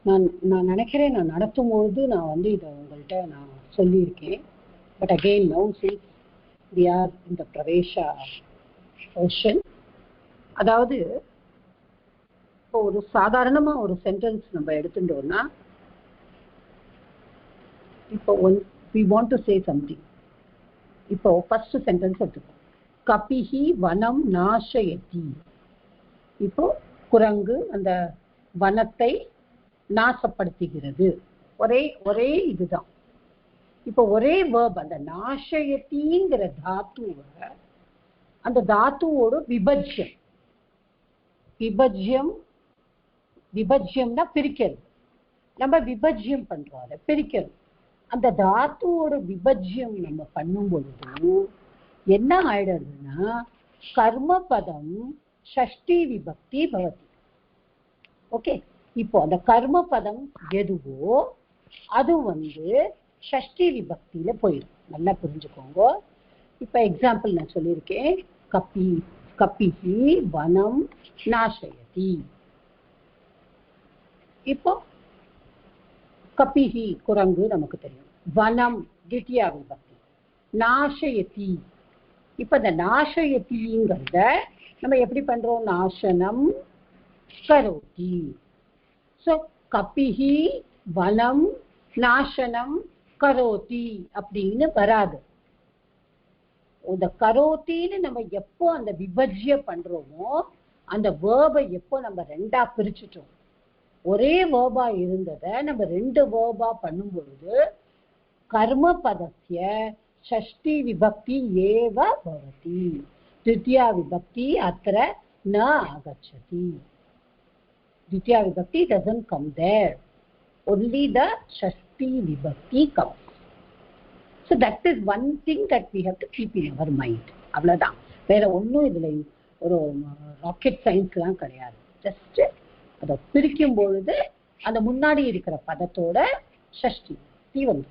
நான் நினைக்கிறேன் நான் நடத்தும்போது நான் இதை உங்கள்கிட்ட நான் சொல்லியிருக்கேன். But again now since we are in the பிரவேஷா போர்ஷன், அதாவது இப்போ ஒரு சாதாரணமா ஒரு சென்டென்ஸ் நம்ம எடுத்துட்டோம்னா, இப்போ we want to say something. இப்போ ஃபர்ஸ்ட் சென்டென்ஸ் எடுத்துப்போம். கபிஹி வனம் நாசயதி. இப்போ குரங்கு அந்த வனத்தை நாசப்படுத்துகிறது. ஒரே இதுதான். இப்போ ஒரே வேர்ப் அந்த நாசயத்திங்கிற தாத்துவை அந்த தாத்துவோட விபஜ்யம்னா பிரிக்கிறது. நம்ம விபஜ்யம் பண்றோம், அதை பிரிக்கிறது. அந்த தாத்துவோட விபஜ்யம் நம்ம பண்ணும் பொழுது என்ன ஆயிடுறதுன்னா கர்மபதம் ஷஷ்டி விபக்தி பவதி. ஓகே, இப்போ அந்த கர்மபதம் எதுவோ அது ஷஷ்டி விபக்தியில போயிடும். நல்லா புரிஞ்சுக்கோங்க. இப்ப எக்ஸாம்பிள் நான் சொல்லியிருக்கேன். கபிஹி வனம் நாசயதி. இப்போ கபிஹி குரங்கு நமக்கு தெரியும். வனம் தித்தியா விபக்தி. நாசயதி. இப்ப இந்த நாசயதிங்கிறத நம்ம எப்படி பண்றோம்? நாசனம் கரோதி. சோ கபிஹி வனம் நாசனம் கரோதி அப்படின்னு வராது. இந்த கரோத்தின்னு நம்ம எப்போ அந்த விபஜ்ய பண்றோமோ அந்த வேர்பை எப்போ நம்ம ரெண்டா பிரிச்சுட்டோம். ஒரே வேர்பா இருந்ததை நம்ம ரெண்டு வேர்பா பண்ணும் பொழுது கர்ம பதஸ்ய ஷஷ்டி விபக்தி ஏவ பவதி. தித்தியா விபக்தி அத்திர ந ஆகச்சதி. தித்தியா விபக்தி doesn't come there. Only the ஷஷ்டி விபக்தி comes. So that is one thing that we have to keep in our mind. அவ்வளவுதான். வேற ஒன்றும் இதுல ஒரு ராக்கெட் சயின்ஸ்லாம் கிடையாது. ஜஸ்ட் அதை பிரிக்கும் பொழுது அந்த முன்னாடி இருக்கிற பதத்தோட ஷஷ்டி வந்து.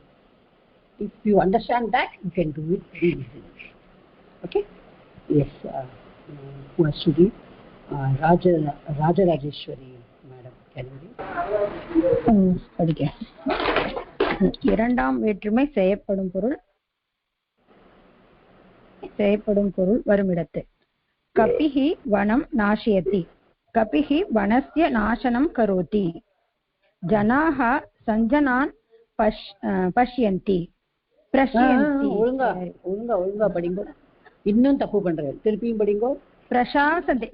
If you understand that, you can do it very easily. Okay? Yes. Who has to be? Rajarajeshwari madam. Can you read? படிக்க. இரண்டாம் வேற்றுமை செய்யப்படும் பொருள் வருமிடத்து. கபிஹி வனம் நாசயதி. கபிஹி வனஸ்ய நாசனம் கரோதி. ஜனாஹ சஞ்சனான் பஷ்யந்தி. ஒழுங்கா படிங்கோ. இன்னும் தப்பு பண்றேன். திருப்பியும் படிங்கோ. பிரசாசந்தி.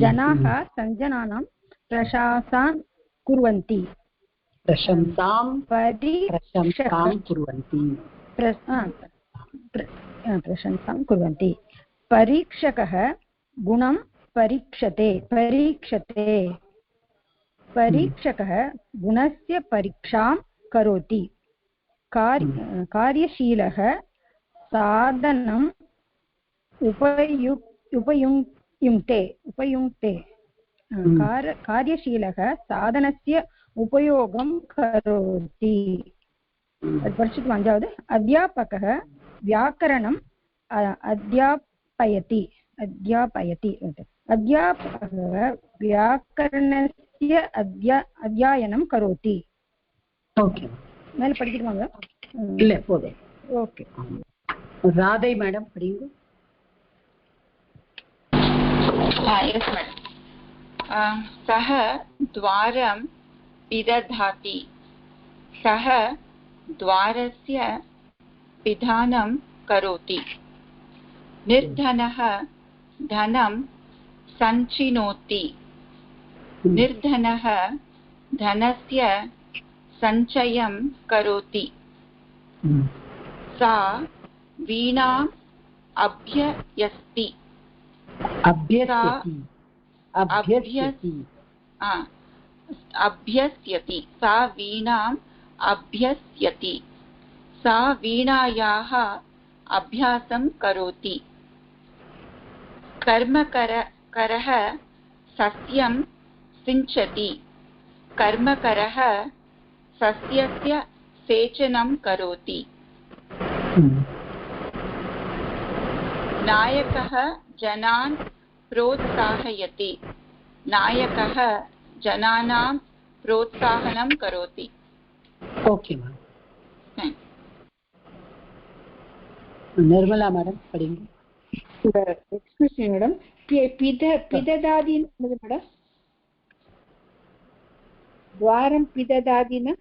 ஜனாः சஞ்சனானாं பிரசாசான் குர்வந்தி. பிரசம்சாं குர்வந்தி. பரீक्षकः गुणं परीक्षते. परीक्षकः गुणस्य परीक्षां करोति. कार्यशीलः साधनम् उपयुङ्क्ते. कार्यशीलः साधनस्य उपयोगं करोति परिचितम् अञ्जावद् अध्यापकः व्याकरणम् अध्यापयति अध्यापकः व्याकरणस्य अध्ययनं करोति ओके மேல படிக்கணுமாங்க இல்ல போதும் ஓகே ராதை மேடம் படிங்க यस् मैडम सः द्वारं पिदधाति सः द्वारस्य पिधानं करोति निर्धनः धनं सञ्चिनोति निर्धनः धनस्य सञ्चयं करोति सा वीणाम् अभ्यस्यति सा वीणाम् अभ्यस्यति सा वीणायाः अभ्यासं करोति कर्मकरः सस्यं सिञ्चति कर्मकरः सस्यस्य सेचनं करोति नायकः जनान् प्रोत्साहयति नायकः जनानां प्रोत्साहनं करोति ओके मैम निर्मला मैडम पढ़ेंगे एक्सक्यूज मी मैडम पिददादि मैडम द्वारं पिददादिना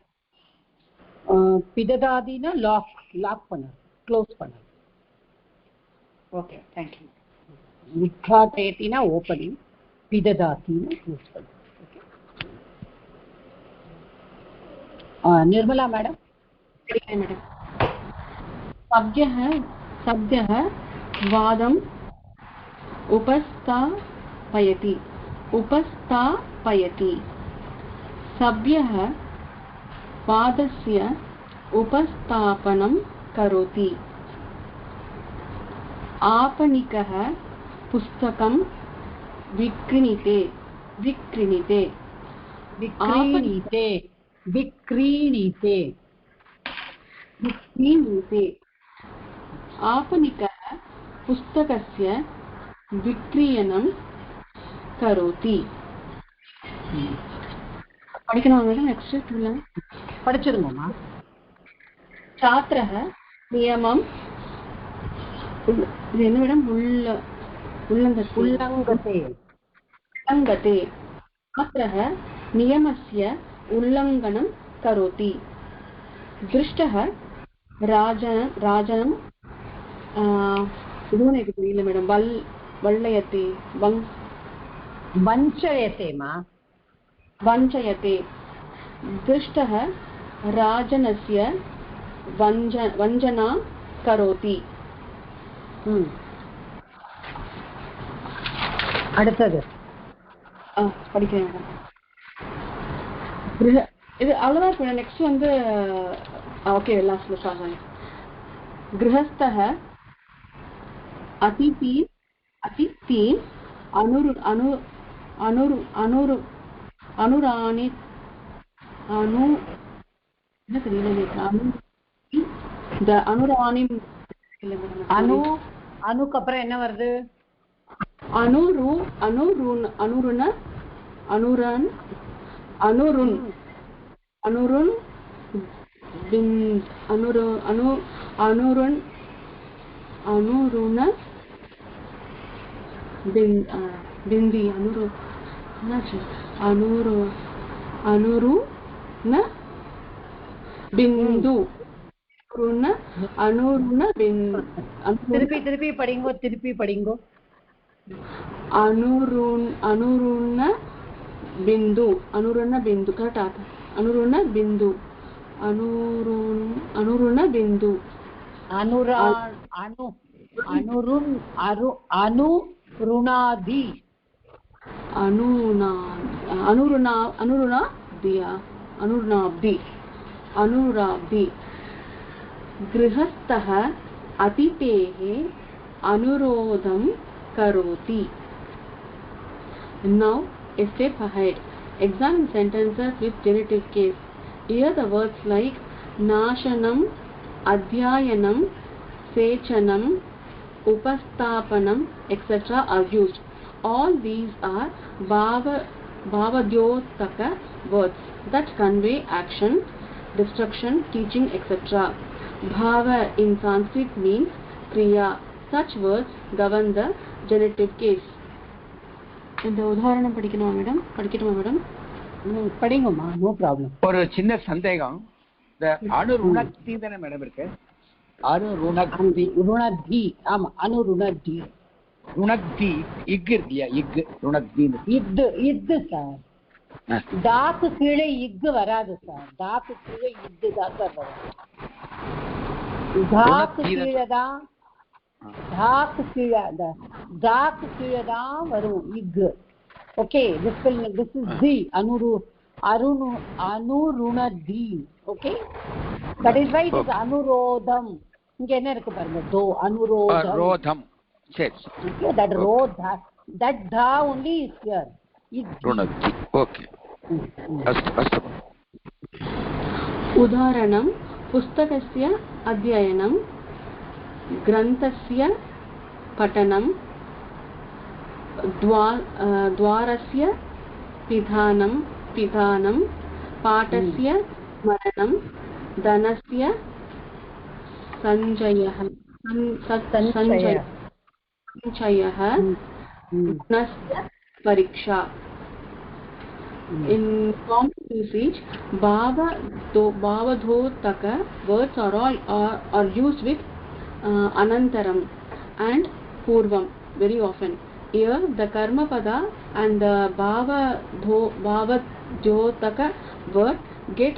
पिददादिना लॉक பண்ண க்ளோஸ் பண்ண ओके थैंक यू उद्घाटयतिना ओपनिंग पिददातिना க்ளோஸ் பண்ண ओके निर्मला मैडम मैडम सद्यः वादम् उपस्थापयति सभ्यः वादस्य उपस्थापनं करोति आपणिकः पुस्तकं विक्रीणिते आपणिकः पुस्तकस्य विक्रयणं करोति படிக்கணும் மேடம் நெக்ஸ்ட் படிச்சிருங்கம்மா छात्रः नियमं இது என்ன மேடம் उल्लङ्घते छात्रः नियमस्य उल्लङ्घनं करोति दृष्टः राजनं ಇದು ನನಗೆ ತಿಳಿಯಿಲ್ಲ ಮೇಡಮ್ वल्लयते वञ्चयते दृष्टः राजनस्य वञ्चना करोति அடுத்தது படிக்கிறேன் இது அவ்வளவுதான் நெக்ஸ்ட் வந்து ஓகே லாஸ்ட்ல சொல்றேன் गृहस्थः अतिथीन् अनुराणि அணுக்கு அப்புறம் என்ன வருது திருப்பி படிங்கோ अनुरुण बिंदु करेक्ट आता अनुरुण बिंदु अनुरुणादि अनुराब्धि गृहस्थः अतिथेः अनुरोधं करोति. Now a step ahead. Examine sentences with genitive case. Here the words like nashanam, adhyayanam, sechanam, upasthapanam, etc. are used. All these are bhavadyotaka words that convey action, destruction, teaching, etc. Bhava in Sanskrit means kriya. Such words govern the genitive case. இந்த உதாரணம் படிக்கணுமா madam? படிங்கம்மா, no problem. ஒரு சின்ன சந்தேகம். இந்த அனுருணத்தி தானே madam இருக்கு? ருணத்தி. ஆமா, அனுருணத்தி. ருணத்தி இக் இருக்கு இல்லையா? இக் ருணத்தின்னு இத்து சார். தாக்கு கீழே இக்கு வராது சார். தாக்கு கீழே இத்து தான் சார் வரும். தாக்கு கீழே தான் வரும் இக்கு. ஓகே, this is the அனுருணதி. Okay, that is why it is அனுரோதம். இங்க என்ன இருக்கு பாருங்க, தோ அனுரோதம். சரி. Okay, that dha only is here. ருணத்தி. ஓகே. அஸ்து. உதாரணம் புஸ்தகस्य अध्ययनं, ग्रन्थस्य पठनं, द्वारस्य पिधानं, पाठस्य स्मरणं, धनस्य सञ्चयः, गुणस्य परीक्षा. In common usage, bhavadhotaka words are used with anantaram and purvam very often. Here the karma pada and the bhavadhyotaka word get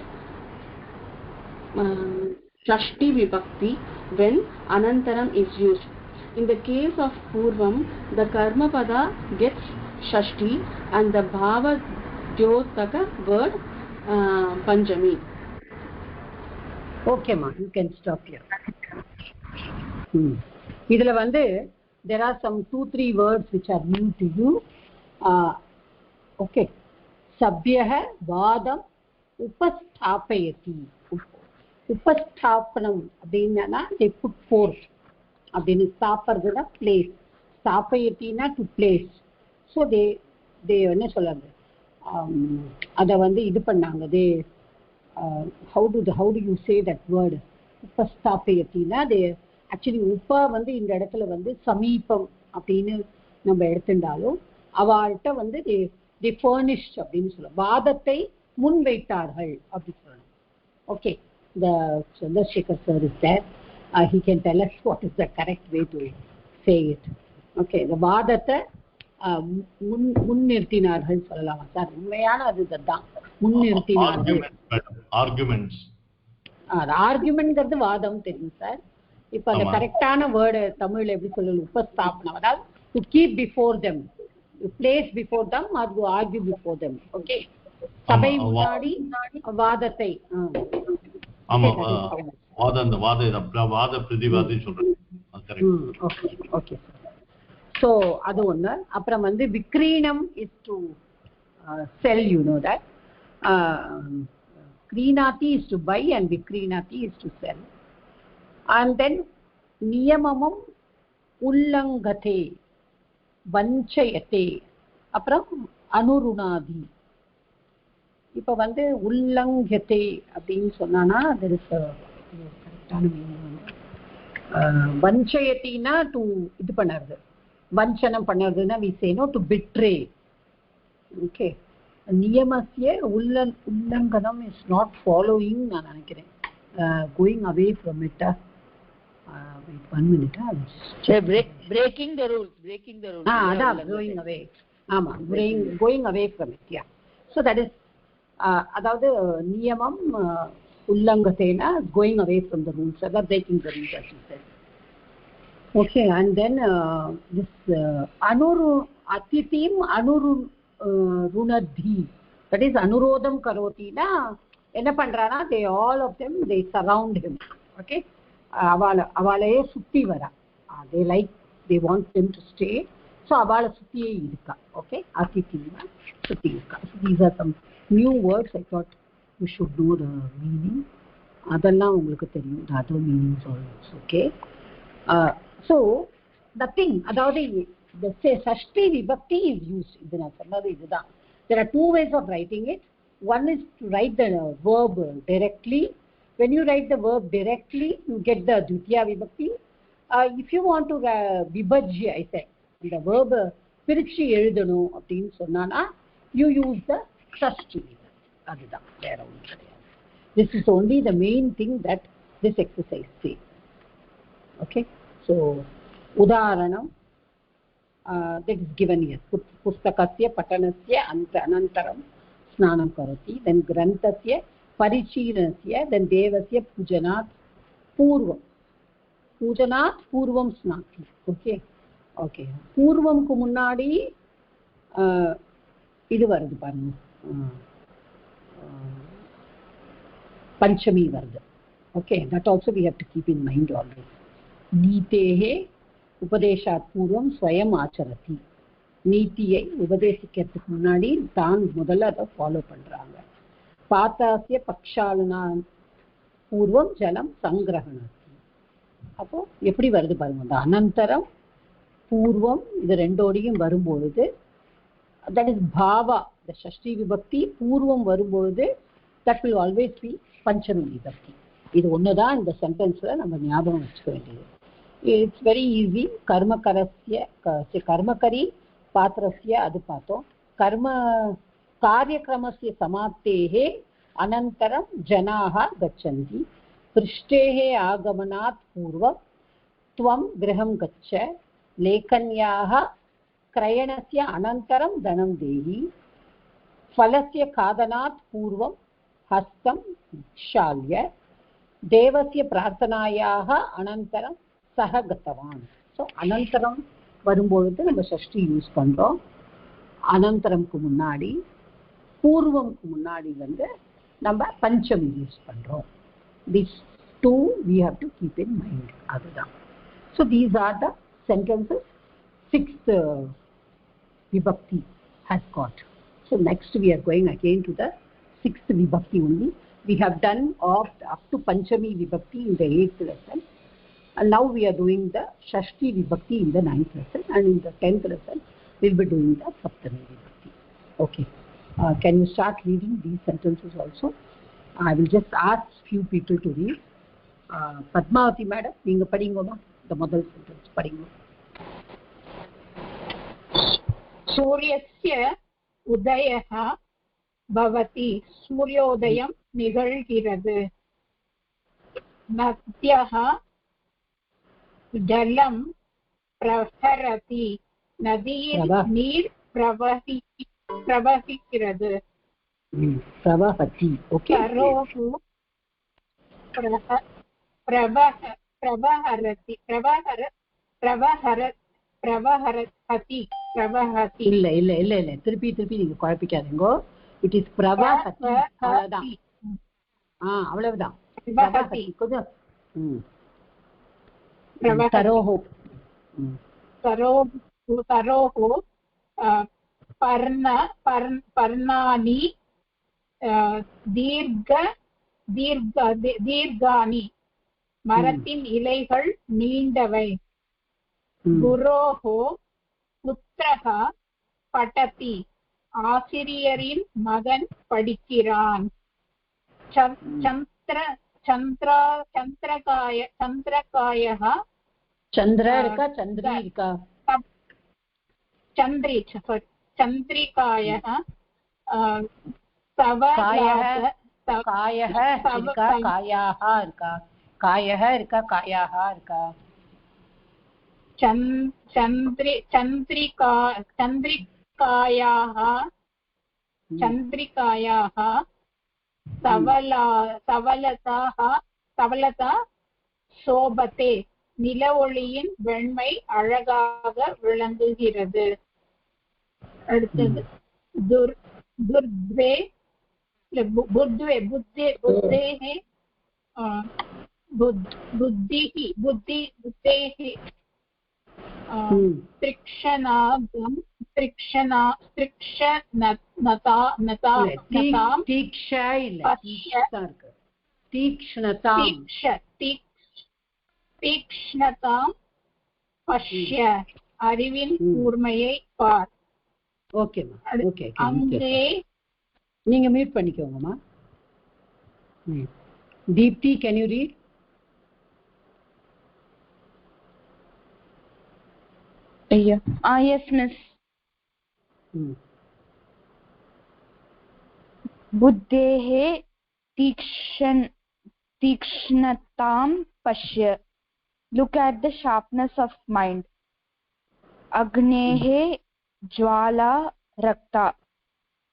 shashti vibhakti when anantaram is used. In the case of purvam, the karma pada gets shashti and the bhavadhyotaka word panchami. Okay ma, you can stop here. இதுல வந்து there are some 2-3 words which are new to you. Okay, sabhyah vadam upasthapayati. upasthapanam அப்படின்னா they put forth அப்படின்னு. ஸ்தாபறதுனா place, ஸ்தாபயத்தினா to place. so they என்ன சொல்றாங்க, அத வந்து இது பண்ணாங்க. they how do you say that word upasthapayatina? they actually உப்பா வந்து இந்த இடத்துல வந்து சமீபம் அப்படின்னு நம்ம எடுத்துட்டாலும் அவள்கிட்ட வந்து they furnished அப்படின்னு சொல்லலாம். வாதத்தை முன் வைத்தார்கள் அப்படி சொல்லணும். Okay, the Chandrasekhar sir is there. He can tell us what is the correct way to say it. Okay, the வாதத்தை முன்னிறுத்தினார்கள் சொல்லலாமா சார்? உண்மையான அதுதான் முன்னிறுத்தினார்கள். ஆர்குமெண்ட்ங்கிறது வாதம் தெரியும் சார். இப்ப அந்த கரெக்டான வேர்டு தமிழ்ல எப்படி சொல்லணும்? உபஸ்தாபனம். அதாவது to keep before them, place before them, or to argue before them. Okay, சபை முன்னாடி வாதத்தை. ஓகே, ஸோ அது ஒண்ணு. அப்புறம் வந்து விக்ரீணம் is to sell, you know that. Krinati is to buy and Vikrinati is to sell. And then niyamamam ullangate vanchayate. அப்புறம் அனுருணாதி. இப்ப வந்து உல்லங்கத்தை அப்படின்னு சொன்னானா there is a கரெக்டான மீனிங். வஞ்சயத்தினா டு இது பண்ணுறது, வஞ்சனம் பண்ணுறதுன்னா we say no, to betray. Okay, நியமஸ்ய உல்லங்கனம் is not following நான் நினைக்கிறேன், going away from it. Wait 1 minute. breaking the rules. அதான் going away. ஆமா, going away from it. Yeah, so that is அதாவது நியமம் உல்லங்கத்தேனா going away from the rules, அதான் breaking the rules as you said. Okay, and then this அதிதிம் ருணதி, that is அனுரோதம் கரோதினா என்ன பண்றானா they all of them they surround him. Okay, அவளையே சுத்தி வரா. they want them to stay, so avala suthiye irukka. Okay, atithina suthi irukka. So these are some new words. I thought you should know the meaning. Adallam ungalku theriyum, the other meanings also. Okay, so the thing, adavadhu the say shashti vibhakti is used. Idu na sonnadhu idudha. There are two ways of writing it. One is to write the verb directly. When you write the verb directly, you get the dvitiya vibhakti. If you want to vibhajya, I said, the verb pirichi eludanu appdinu sonnana, you use the shashti vibhakti. Adudha there only. This is only the main thing that this exercise says. Okay, so udaharanam that is given here. Pustakasya patanasya anantaram snanam karoti, then granthasya parichiranasya, then devasya pujanat purvam snati. Okay, okay, purvamku munnadi idu varudhu parunga, panchami varudhu. Okay, that also we have to keep in mind always. Neetehe உபதேசாத் பூர்வம் ஸ்வயம் ஆச்சரதி. நீதியை உபதேசிக்கிறதுக்கு முன்னாடி தான் முதல்ல அதை follow பண்றாங்க. பாத்தாசிய பக்ஷாலனா பூர்வம் ஜலம் சங்கிரகணத்தி. அப்போ எப்படி வருது பாருங்க, அந்த அனந்தரம் பூர்வம் இது ரெண்டோடையும் வரும்பொழுது தட் இஸ் பாவா, த ஷஷ்டி விபக்தி பூர்வம் வரும்பொழுது தட் வில் ஆல்வேஸ் பி பஞ்சமி விபக்தி. இது ஒண்ணுதான் இந்த சென்டென்ஸ்ல நம்ம ஞாபகம் வச்சுக்க வேண்டியது. It's very easy. कर्मकरी पात्रस्य adu paathom. Karma karyakramasya samaptehe anantaram janaah gachanti. Prishhtehe agamanat purvam tvam griham gaccha. Lekanyah krayanasya anantaram dhanam dehi. Phalasya kadanat purvam hastam shalya. Devasya prarthanayah anantaram சககத்தவான். So அனந்தரம் வரும்பொழுது நம்ம ஷஷ்டி use பண்ணுறோம். அனந்தரம்க்கு முன்னாடி பூர்வம்க்கு முன்னாடி நம்ம பஞ்சமி யூஸ் பண்ணுறோம். This too we have to keep in mind. அதுதான். So these are the sentences sixth vibhakti has got. So next we are going again to the sixth vibhakti only. We have done up to panchami vibhakti in the 8th lesson. And now we are doing the Shashti Vibhakti in the 9th lesson, and in the 10th lesson we will be doing the Saptami Vibhakti. Okay. Can you start reading these sentences also? I will just ask few people to read. Padmavati madam, neenga padingoma the model sentence padingo. Suryasya udayah bhavati. Suryodayam nigalgirathu. Nadyah जलम प्रहरति. नदीर नीर प्रवहिक्किरदु. प्रवहति. Okay. करोहु प्रवहरति. प्रवहरति. இல்ல இல்ல இல்ல இல்ல திருப்பி நீங்க குழப்பிக்காதீங்க. It is பிரவஹதி. அவ்வளவுதான். அவ்வளவுதான். பிரவஹதி கொஞ்சம் तरोः पर्णानि दीर्घानि. மரத்தின் இலைகள் நீண்டவை. குரோः புத்திரः படதி. ஆசிரியரின் மகன் படிக்கிறான். चंद्रकायः चंद्रिकायः चंद्रिकायाः சவலதா சோபதே. நில ஒளியின் வெண்மை அழகாக விளங்குகிறது. அடுத்தது துர்த்வே புத்தேஹே त्रिक्षणागं तीक्ष्णतां पश्य அறிவின் கூர்மையை பார். ஓகேம்மா, ஓகே. அங்கே நீங்க மியூட் பண்ணிக்கோங்கம்மா. Deepti, can you read? Yes, miss. बुद्धेः तीक्ष्णतां पश्य. Look at the sharpness of mind. Agnehe jwala rakta.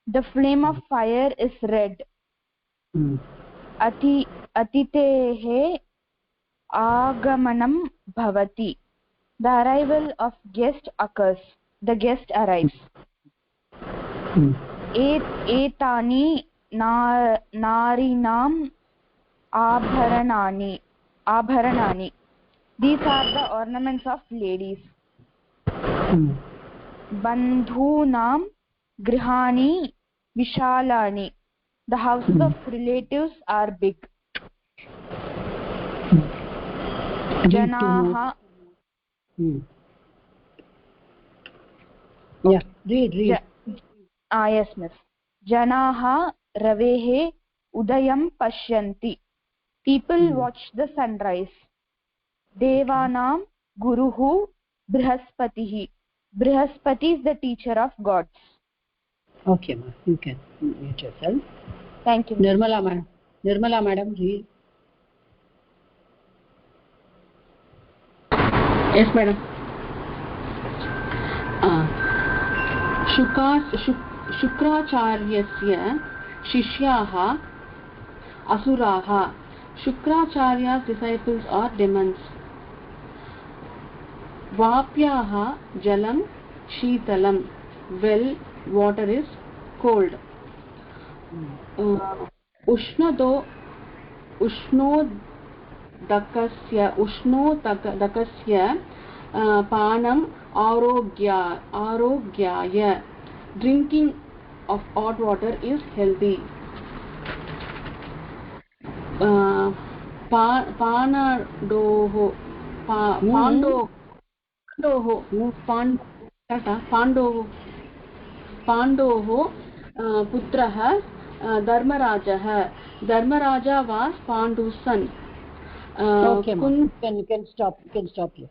The flame of fire is red. Atitehe agamanam bhavati. The arrival of guest occurs. The guest arrives. Etani narinam abharanani. These are the ornaments of ladies. Bandhunam grihani vishalani. The houses of relatives are big. Janaha. Yeah, read. Yes, miss. Janaha ravehe udayam pashyanti. People watch the sunrise. Devanam guruhu brihaspatihi. Brihaspati is the teacher of gods. Okay, ma. You can mute yourself. Thank you. Nirmala madam, read. Yes, madam. शुक्राचार्यस्य शिष्याः असुराः. Shukracharya's disciples are demons. Vapyaah jalam sheetalam. Well, water is cold. Ushnodakasya panam arogyaya. Drinking of hot water is healthy. Pandoho putrah Dharmarajah. Dharmaraja was Pandu's son. Okay, you can stop here.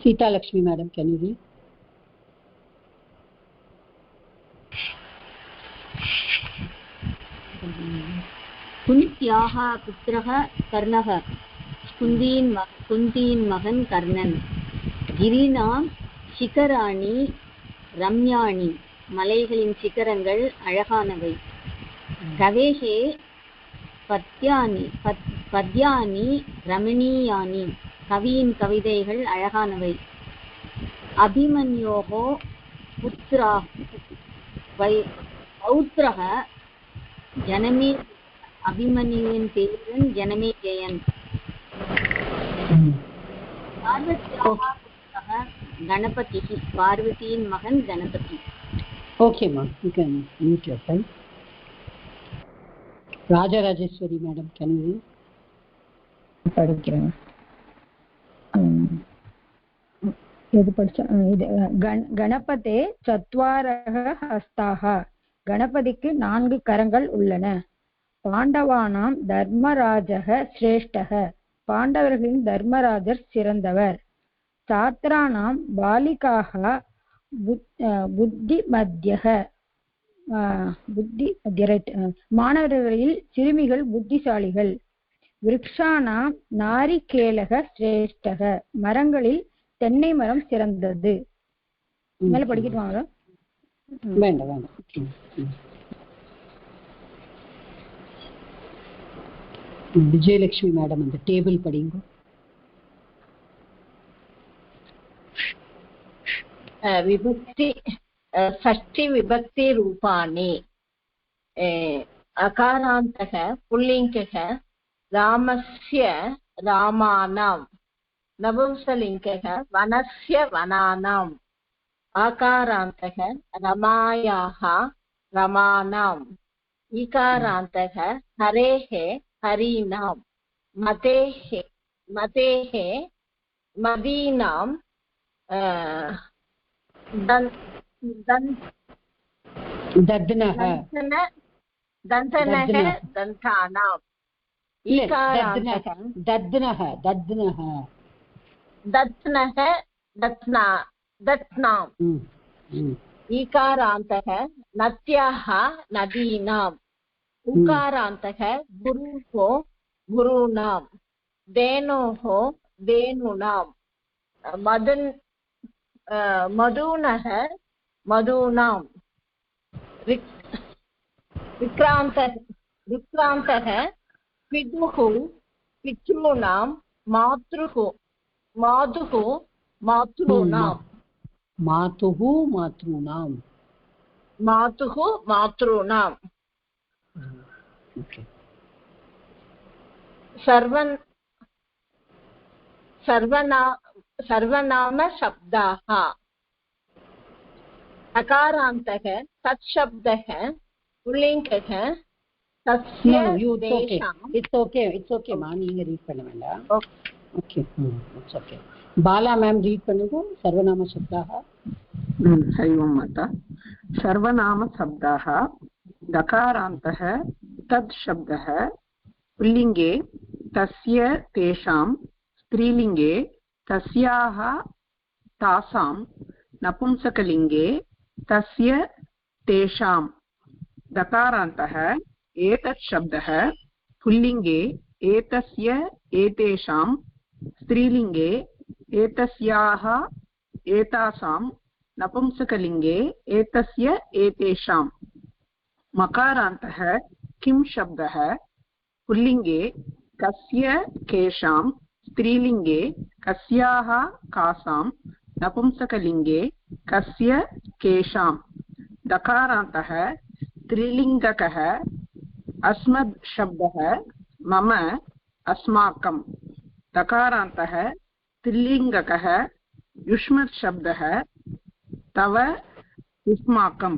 Sita Lakshmi madam, can you read? कुन्त्याः पुत्रः कर्णः. कुन्तीन् मगन् कर्णन्. गिरीणां शिखराणि रम्याणि. மலைகளின் சிகரங்கள் அழகானவை. கவேஷே பத்யானி ரமணீயானி. கவியின் கவிதைகள் அழகானவை. அபிமன்யோகோ பௌத்ரஹ ஜனமே. அபிமன்யுவின் பேரன் ஜனமேஜயன். கணபதி. பார்வதியின் மகன் Ganapathi. Okay, ma. You can mute yourself. Rajarajeshwari madam, can you read? படிக்கிறேன். இது படிச்ச இது கணபதே சத்வாரஹ ஹஸ்தாஹ. கணபதிக்கு 4 கரங்கள் உள்ளன. பாண்டவானாம் தர்மராஜக சிரேஷ்டக. பாண்டவர்களின் தர்மராஜர் சிறந்தவர். சாத்ரானாம் பாலிகாக புத்திமத்யக. மாணவர்களில் சிறுமிகள் புத்திசாலிகள். விருக்ஷானாம் நாரிகேலக சிரேஷ்டக. மரங்களில் தென்னை மரம் சிறந்தது. மேல படிக்கிட்டு வாங்க. வேண்டாம். விஜயலட்சுமி மேடம் அந்த டேபிள் படிங்க. விபக்தி षष्ठी विभक्ति रूपाणि अकारान्तः पुल्लिङ्गः रामस्य रामाणां नपुंसकलिङ्गः वनस्य वनानाम् आकारान्तः रमायाः रमाणाम् ईकारान्तः हरेः हरीणां मतेः मतेः मदीनां दन्तनः दन्तानाम् ईकारान्तः दद्नः दद्नः दत्नः दत्नाम् ईकारान्तः नद्याः नदीनाम् उकारान्तः गुरुः गुरूणां धेनोः धेनूनां मधूनः मधूनां विक्रान्तः पितुः पितॄणां मातुः मातुः मातॄणां मातुः मातॄणां मातुः मातॄणाम् सर्वनामशब्दाः अकारान्तः तत्शब्दः पुल्लिङ्गः तस्य it's okay மா நீங்க ரீட் பண்ண வேண்டாம் okay it's okay Bala ma'am read பண்ணுங்க सर्वनाम शब्दाः हरि ओम माता सर्वनाम शब्दाः दकारान्तः तद् शब्दः पुल्लिङ्गे तस्य तेषां स्त्रीलिङ्गे तस्याः तासां नपुंसकलिङ्गे तस्य तेषां दकारान्तः एतत् शब्दः पुल्लिङ्गे एतस्य एतेषां स्त्रीलिङ्गे एतस्याः एतासां नपुंसकलिङ्गे एतस्य एतेषां मकारान्तः किं शब्दः पुल्लिङ्गे कस्य केषां स्त्रीलिङ्गे कस्याः कासां नपुंसकलिङ्गे कस्य केषां दकारान्तः स्त्रीलिङ्गकः अस्मद् शब्दः मम अस्माकं दकारान्तः स्त्रीलिङ्गकः युष्मत् शब्दः तव युष्माकं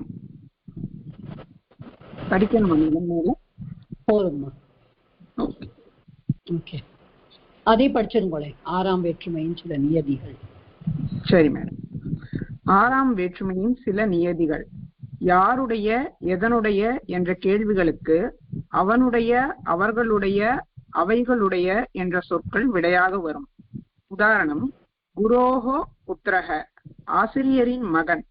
படிக்கணும் போதும்மா ஓகே அதே படிச்சிருங்களே ஆறாம் வேற்றுமையின் சில நியதிகள் சரி மேடம் ஆறாம் வேற்றுமையின் சில நியதிகள் யாருடைய எதனுடைய என்ற கேள்விகளுக்கு அவனுடைய அவர்களுடைய அவைகளுடைய என்ற சொற்கள் விடையாக வரும் உதாரணம் குரோஹோ புத்திரஹ ஆசிரியரின் மகன்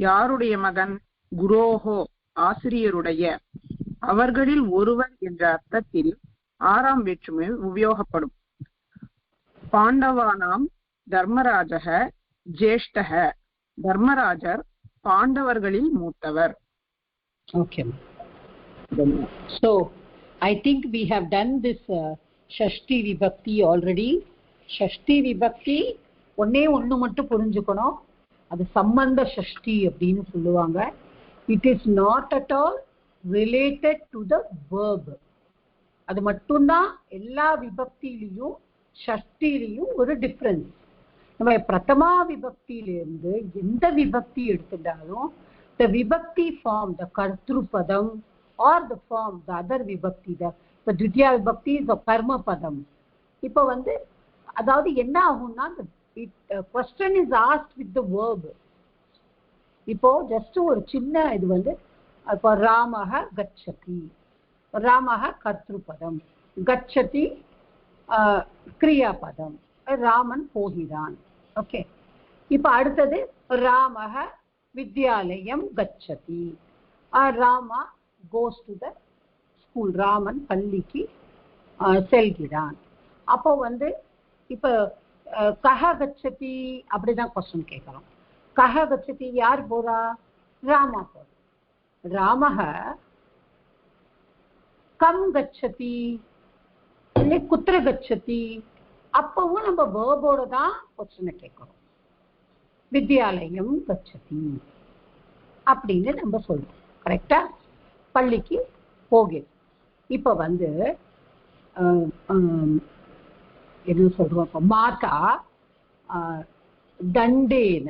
யாருடைய மகன் குரோஹோ ஆசிரியருடைய அவர்களில் ஒருவர் என்ற அர்த்தத்தில் ஆறாம் வேற்றுமை உபயோகப்படும் பாண்டவானாம் தர்மராஜக ஜேஷ்டக தர்மராஜர் பாண்டவர்களில் மூத்தவர் okay so I think we have done this shashti vibhakti already shashti vibhakti ஒண்ணு மட்டும் புரிஞ்சுக்கணும் அது சம்பந்த ஷஷ்டி அப்படின்னு சொல்லுவாங்க it is not at all related to the verb அது மட்டும்தான் எல்லா விபக்தியிலையும் ஷஷ்டிலையும் ஒரு டிஃபரன்ஸ் நம்ம பிரதமா விபக்தியிலிருந்து எந்த விபக்தி எடுத்துட்டாலும் the vibhakti form the kartru padam or the form the other vibhakti the dvitiya vibhakti is a karma padam இப்போ வந்து அதாவது என்ன ஆகும்னா question is asked with the verb இப்போ ஜஸ்ட் ஒரு சின்ன இது வந்து இப்போ ராமஹ கச்சதி ராமஹ கர்த்ரு பதம் கச்சதி கிரியா பதம் ராமன் போகிறான் ஓகே இப்போ அடுத்தது ராமஹ வித்யாலயம் கச்சதி Rama goes to the school ராமன் பள்ளிக்கு செல்கிறான் அப்போ வந்து இப்போ கஹ கச்சதி அப்படிதான் கொஸ்டின் கேட்குறோம் கஹ கச்சதி யார் போறா ராமா போறா ராமஹ கம் கச்சதி இல்லை குத்திர கச்சதி அப்பவும் நம்ம வேர்போட தான் கொஸ்டினை கேட்குறோம் வித்யாலயம் கச்சதி அப்படின்னு நம்ம சொல்றோம். கரெக்டா? பள்ளிக்கு போகிறேன். இப்ப வந்து என்ன சொல்றோம், இப்ப மாதா தண்டேன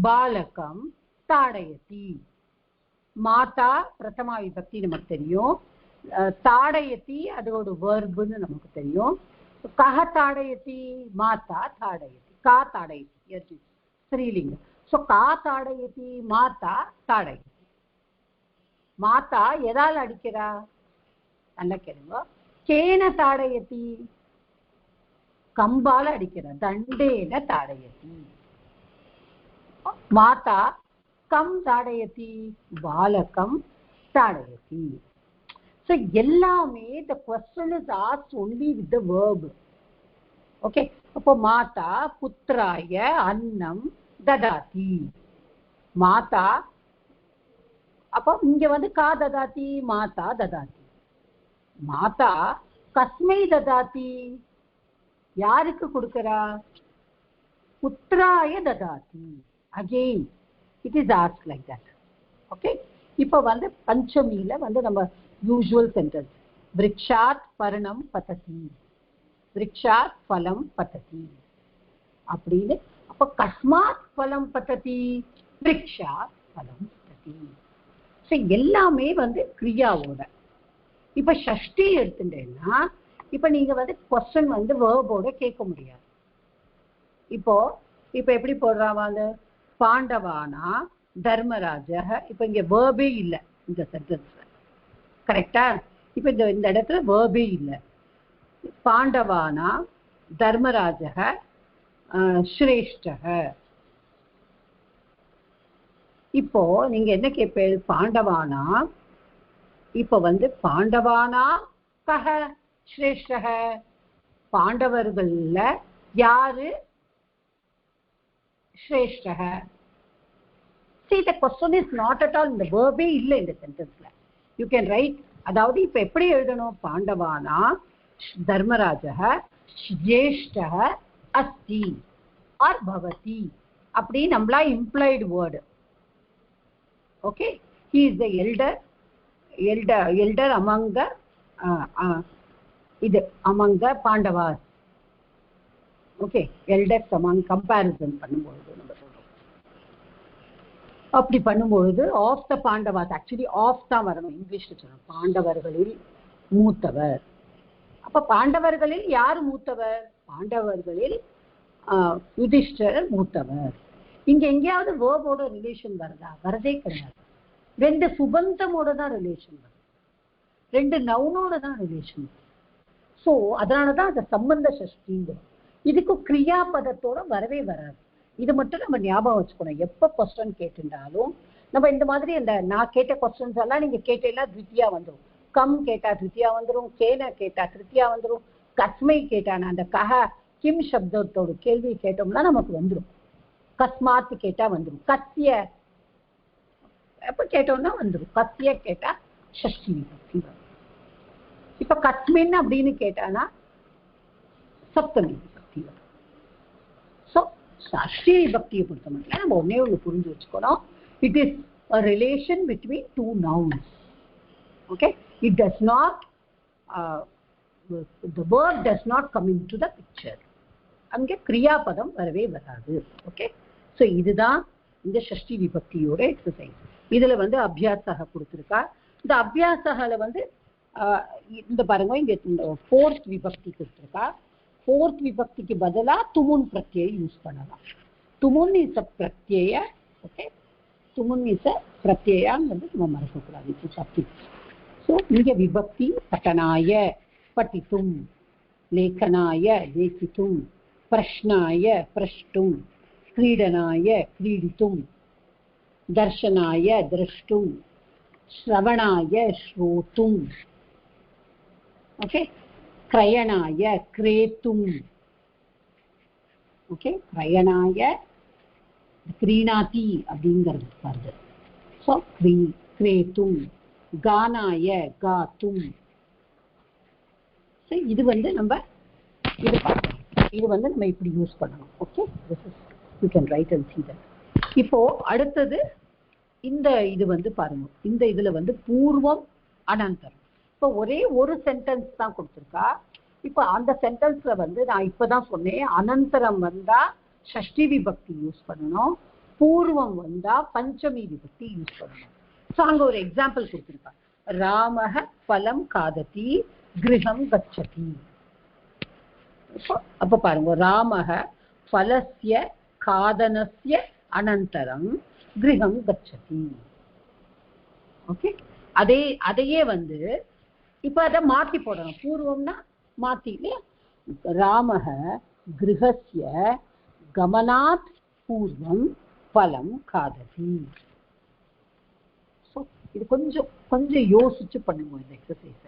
பாலகம் தாடயதி. மாதா பிரதமா விபக்தி நமக்கு தெரியும். தாடயதி அதோட வெர்புன்னு நமக்கு தெரியும். கஹ தாடயதி, மாதா தாடயதி, கா தாடயதி ஸ்ரீலிங்கம். ஸோ கா தாடயதி, மாதா தாடயதி. மாதா எதால் அடிக்கிறா? நல்ல கேளுங்க. கேன தாடயதி, கம்பால அடிக்கிறா. தண்டேன தாடயதி. மாதா கம் தாடயதி, பாலகம் தாடயதி. So எல்லாமே the question is asked only with the verb. Okay, அப்போ மாதா புத்ராய அன்னம் ததாதி. மாதா அப்போ இங்க வந்து கா ததாதி, மாதா ததாதி. மாதா கஸ்மை ததாதி, யாருக்கு கொடுக்கிறா? புத்ராய ததாதி. Again it is asked like that. Okay, இப்போ வந்து பஞ்சமியில வந்து நம்ம யூசுவல் சென்டென்ஸ் விருக்ஷாத் பர்ணம் பததி, விருக்ஷாத் பலம் பததி அப்படின்னு. அப்ப கஸ்மாத் பலம் பததி, விருக்ஷாத் பலம் பததி. ஸோ எல்லாமே வந்து கிரியாவோட. இப்ப ஷஷ்டி எடுத்துட்டேன்னா இப்ப நீங்க வந்து கொஸ்டின் வந்து வேர்போட கேட்க முடியாது. இப்போ எப்படி போடுறாங்க வந்து பாண்டவானா தர்மராஜ. இப்ப இங்க வேர்பே இல்லை இந்த சென்டென்ஸ்ல. கரெக்டா? இப்ப இந்த இடத்துல வேர்பே இல்லை. பாண்டவானா தர்மராஜ ஸ்ரேஷ்ட. இப்போ நீங்க என்ன கேட்பீங்க? பாண்டவானா. இப்ப வந்து பாண்டவானா கஹ ஸ்ரேஷ்ட, பாண்டவர்கள்ல யாரு ஸ்ரேஷ்ட. See, the question is not at all, இந்த வேர்பே இல்லை இந்த சென்டென்ஸ்ல. You can write. அதாவது இப்ப எப்படி எழுதணும்? பாண்டவானா தர்மராஜ ஜேஷ்ட அஸ்தி ஆர் பவதி அப்படி நம்மளா implied word. Okay, he is the elder among the among the Pandavas. Okay, eldest among comparison பண்ணும்போது நம்ம சொல்றோம். அப்படி பண்ணும்பொழுது of the Pandavas, actually of தான் வரணும், இங்கிலீஷ்ல சொல்லணும். பாண்டவர்களில் மூத்தவர். அப்ப பாண்டவர்களில் யார் மூத்தவர்? பாண்டவர்களில் யுதிஷ்டர் மூத்தவர். இங்க எங்கேயாவது வேர்போட ரிலேஷன் வருதா? வரதே கிடையாது. ரெண்டு சுபந்தமோட தான் ரிலேஷன் வருது, ரெண்டு நவுனோட தான் ரிலேஷன். ஸோ அதனாலதான் அந்த சம்பந்த சஷ்டிங்கிறோம். இதுக்கு கிரியா பதத்தோட வரவே வராது. இது மட்டும் நம்ம ஞாபகம் வச்சுக்கணும். எப்ப கொஸ்டின் கேட்டுட்டாலும் நம்ம இந்த மாதிரி இந்த நான் கேட்ட கொஸ்டின்ஸ் எல்லாம் நீங்க கேட்டீங்கன்னா திருத்தியா வந்துடும். கம் கேட்டா திருத்தியா வந்துடும், கேன கேட்டா திருத்தியா வந்துடும், கஸ்மை கேட்டானா அந்த கஹ கிம் சப்தத்தோட கேள்வி கேட்டோம்னா நமக்கு வந்துடும். கஸ்மாத்து கேட்டா வந்துடும், கத்திய எப்ப கேட்டோம்னா வந்துடும், கத்திய கேட்டா ஷஷ்டி விபக்தி வரும். இப்ப கஸ்மின் அப்படின்னு கேட்டானா சப்தமி விபக்தி வரும். ஸோ ஷஷ்டி விபக்தியை பொறுத்த மட்டும் நம்ம ஒன்னே ஒன்று புரிஞ்சு வச்சுக்கணும். It is a relation between two nouns. Okay, it does not the verb does not come into the picture. அங்கே கிரியாபதம் வரவே வராது. ஓகே, ஸோ இதுதான் இந்த ஷஷ்டி விபக்தியோட எக்ஸசைஸ். இதுல வந்து அபியாசக கொடுத்துருக்கா. இந்த அபியாசகால வந்து இந்த பாருங்க, இங்க ஃபோர்த் விபக்தி கொடுத்துருக்கா. ஃபோர்த் விபக்திக்கு பதிலா துமுன் பிரத்யை யூஸ் பண்ணலாம். துமுன் இஸ் அ பிரத்யய. ஓகே, துமுன் இஸ் அ பிரத்யயாங்கிறது நம்ம மறக்கக்கூடாது. இது சப்தி. ஸோ இங்க விபக்தி பட்டனாய பட்டித்தும், லேखनाय लेखितुं, प्रश्नाय प्रष्टुं, क्रीडनाय क्रीडितुं, दर्शनाय द्रष्टुं, श्रवणाय श्रोतुं, ओके, क्रयणाय क्रेतुं, ओके, क्रयणाय क्रीणाति அப்படிங்கிறது வருது. ஸோ क्रेतुं, गानाय गातुं. இது வந்து நம்ம இது வந்து நம்ம இப்படி யூஸ் பண்ணணும். Okay, this is you can write and see that. இப்போ அடுத்தது இந்த இது வந்து பாருங்க, இந்த இதுல வந்து பூர்வம் அனந்தரம். இப்போ ஒரே ஒரு சென்டென்ஸ் தான் கொடுத்துருக்கா. இப்போ அந்த சென்டென்ஸ்ல வந்து நான் இப்பதான் சொன்னேன், அனந்தரம் வந்தா ஷஷ்டி விபக்தி யூஸ் பண்ணணும், பூர்வம் வந்தா பஞ்சமி விபக்தி யூஸ் பண்ணணும். ஸோ அங்க ஒரு எக்ஸாம்பிள் கொடுத்துருக்கா, ராமஹ பலம் காததி கிரகம் கச்சதி. அப்ப பாருங்க, ராமஹ பலஸ்ய காதனஸ்ய அனந்தரம் கிரகம் கச்சதி. ஓகே, அதையே வந்து இப்ப அதை மாத்தி போடணும். பூர்வம்னா மாத்தி இல்லையா, ராமஹ கிரகஸ்ய கமனாத் பூர்வம் பலம் காததி. இது கொஞ்சம் கொஞ்சம் யோசிச்சு பண்ணுங்க இந்த எக்ஸசைஸ்.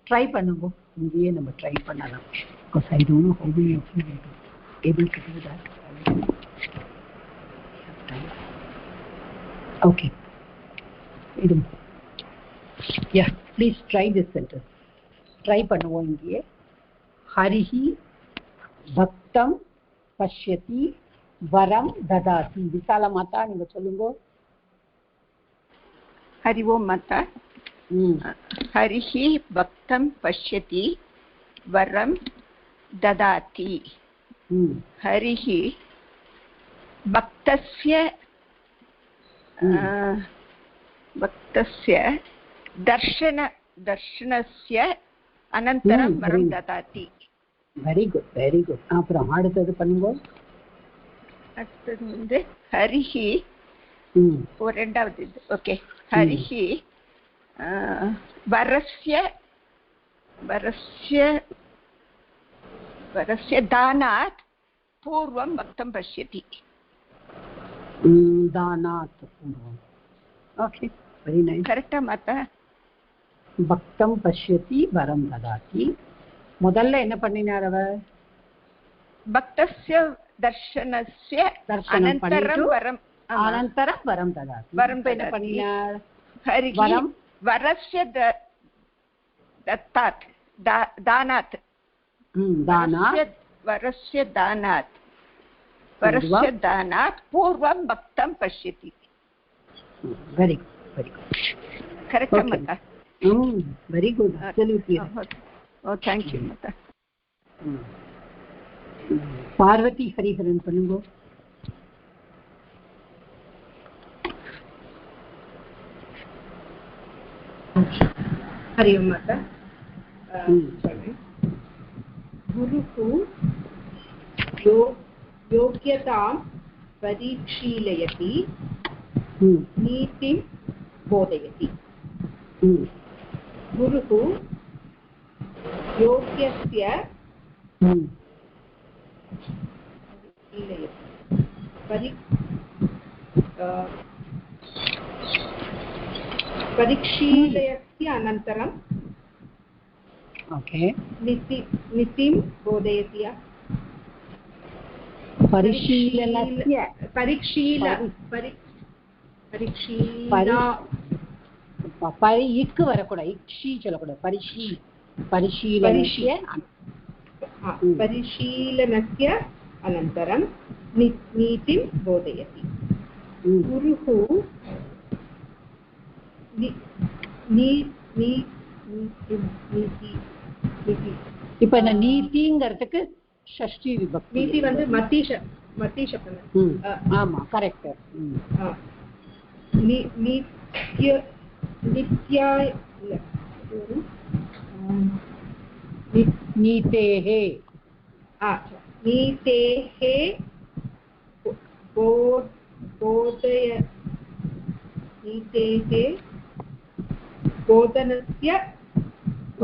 ட்ரை பண்ணுங்க, இங்கேயே நம்ம ட்ரை பண்ணலாம். Because I don't know how many of you will be able to do that. Okay. Yeah, please try this sentence. Try பண்ணுவோம் இங்கேயே. ஹரிஹி பக்தம் பஷ்யதி வரம் ததாதி. விசால மாதா நீங்க சொல்லுங்க. हरि ओम माता. हरिः भक्तं पश्यति वरं ददाति. हरिः भक्तस्य दर्शनस्य अनन्तरं वरं ददाति. Very good very good. அப்புறம் அடுத்தது பண்ணுங்க. அடுத்தது வந்து ஹரிஹி ரெண்டாவது இது. ஓகே, ஹரிஹி வரஸ்ய தானாத் பூர்வம் பக்தம் பஷ்யதி. தானாத் பூர்வம். Okay, very nice. கரெக்டா மாதா? பக்தம் பஷ்யதி வரம் ததாதி. முதல்ல என்ன பண்ணினார் அவர்? பக்தஸ்ய தர்ஷனஸ்ய அனந்தரம் வரம் அனந்தரம் வரம் ததாதி. வரம் என்ன பண்ணினார்? வரம் வரஸ்ய दत्तात् दानात् वरस्य दानात् पूर्वं भक्तं पश्यति. वेरी गुड करेक्ट माता? Very good, absolutely. Oh, thank you माता. பார்வதி ஹரிஹரன் பண்ணுங்க. हरि ओम माता. गुरुः योग्यतां परीक्षीलयति नीतिं बोधयति. गुरुः योग्यस्य परीक्षीलयस्य अनन्तरं ओके नीतिं बोधयति. परिशीलनस्य இக்கு வரக்கூடாது, இக்ஷி சொல்லக்கூடாது. परिशीलनस्य अनन्तरं नीतिं बोधयति. गुरुः இப்ப இந்த நீதிங்கிறதுக்கு ஷஷ்டி விபக்தி. நீதி வந்து மத்தீஷ சப்தம். ஆமா, கரெக்ட். நீதேஹே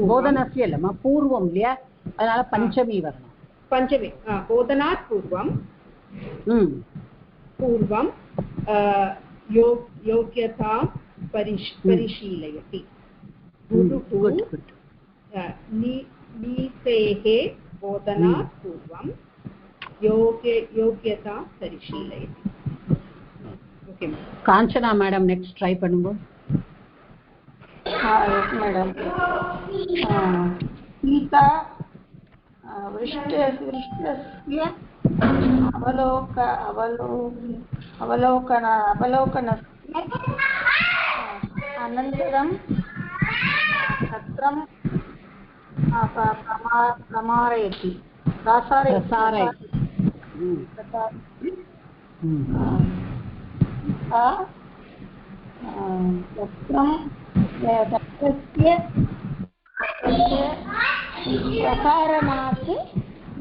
போதனஸ்ய இல்லம்மா, பூர்வம் இல்லையா, அதனால பஞ்சமி வரணும். பஞ்சமி போதனாத் பூர்வம் योग्यतां परिशीलयति. गुरुः नीतेः बोधनात् पूर्वं योग्यतां परिशीलयति. Okay Kanchana madam next try பண்ணுங்க. मैडम सीता वृष्टस्य अवलोकनस्य अनन्तरं सत्रं प्रसारयति प्रसारणात्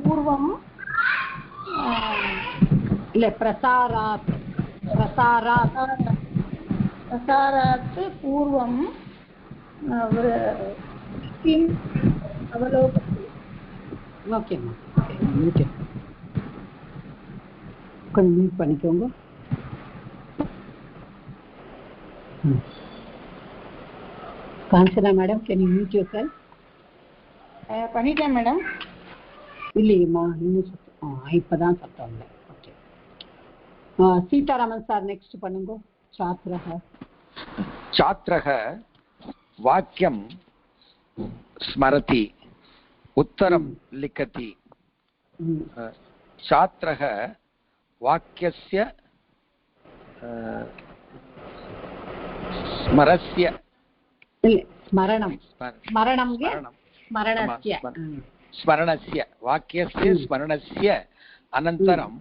पूर्वं प्रसारात् पूर्वं किम् अवलोकति ஓகே ஓகே கொஞ்சம் மியூட் பண்ணிக்கோங்க Kanchana madam can you mute your self பண்ணிட்டேன் மேடம் இல்லையம்மா இன்னும் இப்பதான் சத்தம் இல்லை ஓகே சீதாராமன் சார் நெக்ஸ்ட் பண்ணுங்க छात्रः वाक्यं स्मरति उत्तरं लिखति छात्रः वाक्यस्य स्मरणस्य वाक्यस्य स्मरणस्य अनन्तरम्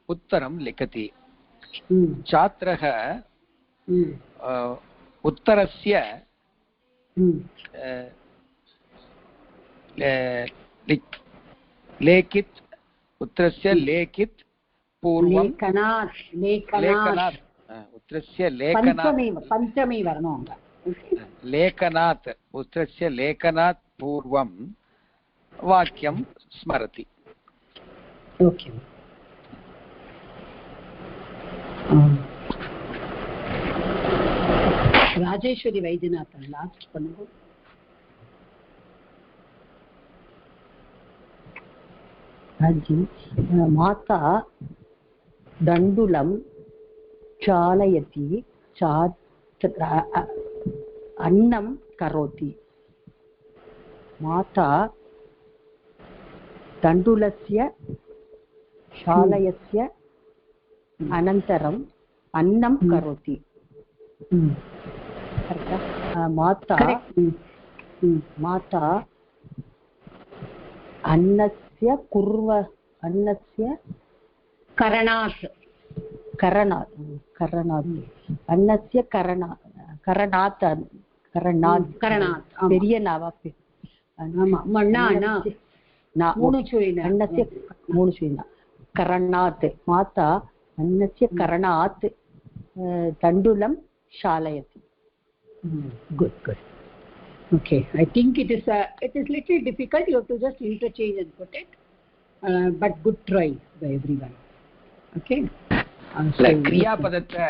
उत्तरं लिखति छात्रः उत्तरस्य लेखित उत्तरस्य लेखित पूर्वं लेखनात् उत्तरस्य पञ्चमी वर्णो लेखनात् उत्तरस्य लेखनात् पूर्वं वाक्यं स्मरति ओके राजेश्वरी वैद्यनाथन लास्ट பண்ணுங்க माता दण्डुलं चालयति अन्नं करोति माता दण्डुलस्य चालयस्य अनन्तरम् अन्नं करोति माता अन्नस्य करणात् अन्नस्य करणात् பெரிய நாவா अन्नस्य மூணு சுயினா करणात् माता अन्नस्य करणात् तण्डुलं शालयति good okay I think it is little difficult you have to just interchange and put it but good try by everyone okay क्रियापदத்தை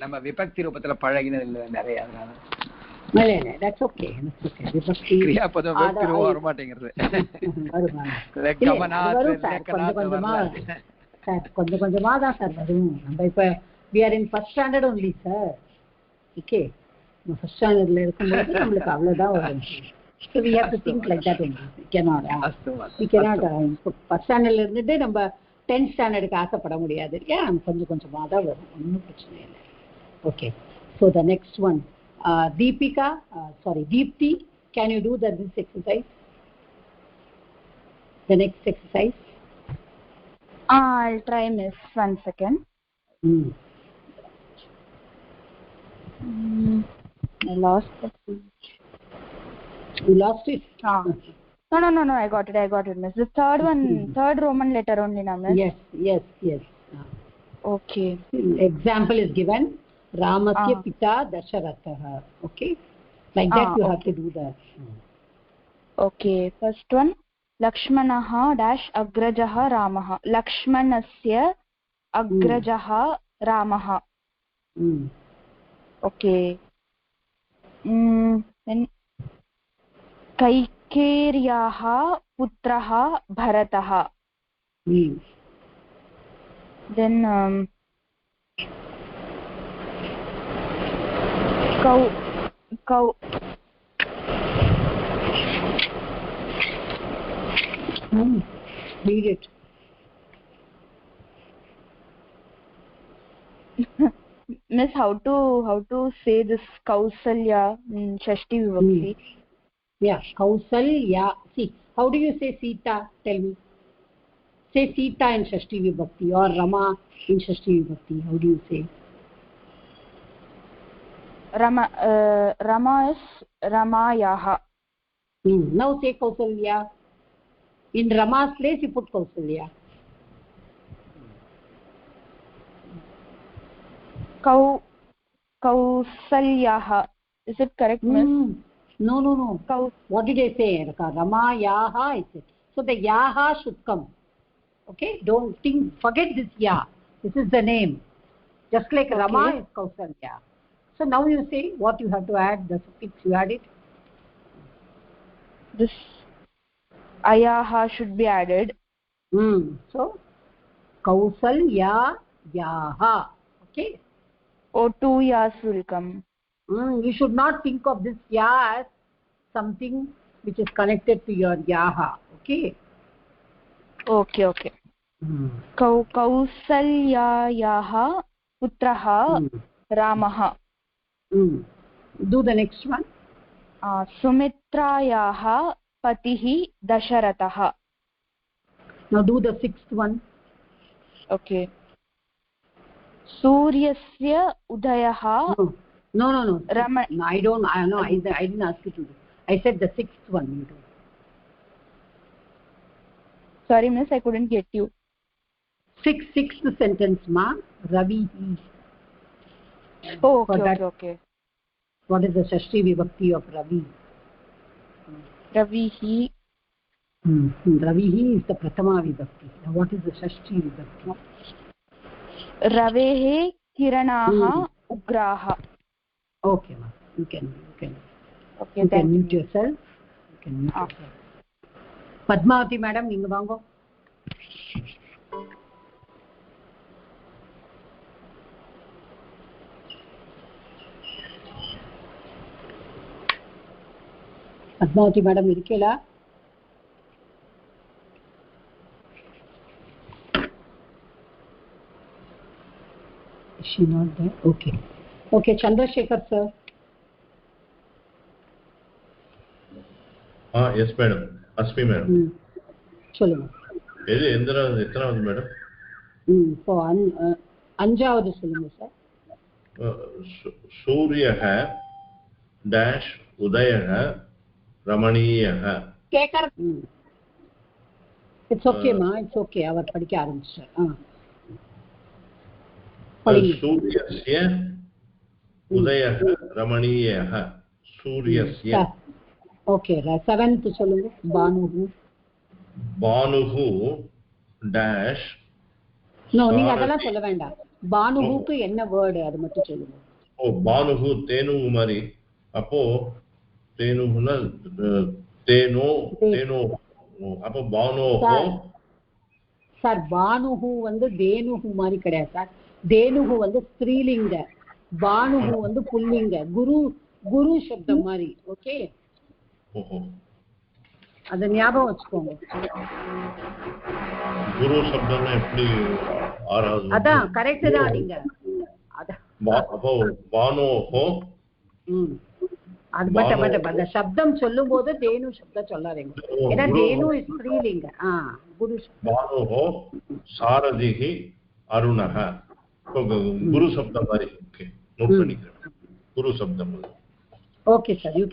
நம்ம விபக்தி ரூபத்துல பழகினது இல்ல நிறைய அதனால இல்ல that's okay விபக்தி क्रियापदம் விபக்தி ரூபம் வர மாட்டேங்குது கொஞ்சம் கொஞ்சமா தான் சார் வரும் நம்ம இப்ப we are in first standard only sir okay first standard ல இருக்கும்போது நமக்கு அவ்வளவுதான் வரும் so we have to think like that only we cannot first standard ல இருந்துட்டு நம்ம 10th standardக்கு ஆசைப்பட முடியாது இல்லையா கொஞ்சம் கொஞ்சமா தான் வரும் ஒன்றும் பிரச்சனை இல்லை okay so the next one Deepti can you do this exercise the next exercise I'll try miss 1 second I lost it. You lost it? No, I got it miss. The third one, third Roman letter only now miss. Yes. Okay. Example is given. Ramasya pita Dasharatha. Okay? Like that you have to do that. Okay. First one. Lakshmanaha dash agrajah Ramaha. Lakshmanasya agrajah Ramaha. Okay. Then कैकेर्याः पुत्रः भरतः then read it Miss, how to say this Kausalya in Shashti Vibhakti? Yeah, Kausalya. See, how do you say Sita? Tell me. Say Sita in Shashti Vibhakti or Rama in Shashti Vibhakti. How do you say? Rama is Ramayaha. Now say Kausalya. In Rama's place, you put Kausalya. Kausalyaha. Is it correct, Miss? No. What did I say? Ramayaha. So the Yaha should come. Okay? Don't think, forget this Ya. This is the name. Just like okay. Rama is Kausalya. So now you say what you have to add, the suffix you add it. This Ayaha should be added. So Kausalya Yaha. Okay? Or 2 Yas will come. You should not think of this Ya as something which is connected to your Yaha. Okay? Okay. Kausalyayaha putraha Ramaha. Do the next one. Sumitrayaha patihi Dasharataha. Now do the 6th one. Okay. Suryasya udayaha. No. I didn't ask you to do. I said the 6th one. You do. Sorry, Miss, I couldn't get you. Sixth sentence, ma. Ravihi. Oh, okay. What is the Shashti Vibhakti of Ravi? Ravihi. Ravihi is the Prathama Vibhakti. Now what is the Shashti Vibhakti? Ravehe kiranaha ugraha. Okay, ma. You can mute yourself. Padmavati madam, ninga vaango. Padmavati madam irukela? Is she not there? Okay, Chandrasekhar sir. Yes madam. Asmi madam. சொல்லுங்க. இது எத்தனாவது madam? இப்போ அஞ்சாவது சொல்லுங்க sir. சூரியः dash உதயः ரமணீயः. கேக்கற. It's okay மா, it's okay. அவர் படிக்க ஆரம்பிச்சார். सूर्यस्य उदयः रमणीयः. सूर्यस्य. ओके, 7th சொல்லுங்க. பானுஹு டேஷ். நீங்க அதெல்லாம் சொல்ல வேண்டாம். பானுஹுக்கு என்ன வேர்ட் அது மட்டும் சொல்லுங்க. பானுஹு தேனு மாதிரி. அப்போ தேனுனா தேனோ அப்போ பானோஹு. சார் பானுஹு வந்து தேனுஹு மாதிரி கிடையாது சார். தேனுஹு வந்து ஸ்திரீலிங்க, பானுஹு வந்து புல்லிங்க. குரு சப்தம் மாதிரி. ஓகே, அத ஞாபகம் வச்சுக்கோங்க. குரு சப்தம்னா எப்படி ஆறாவது? அதான் கரெக்ட் தான். நீங்க அப்போ பானோஹு அது பட் அந்த சப்தம் சொல்லும்போது தேனு சப்தம் சொல்லாதீங்க. ஏன்னா தேனு இஸ் ஸ்திரீலிங்க. குரு பானோஹு சாரதிஹி அருணஹ. குரு சப்தம் மாதிரி. ஓகே, நோட் பண்ணிக்கிறேன். குரு சப்தம். Okay sir, you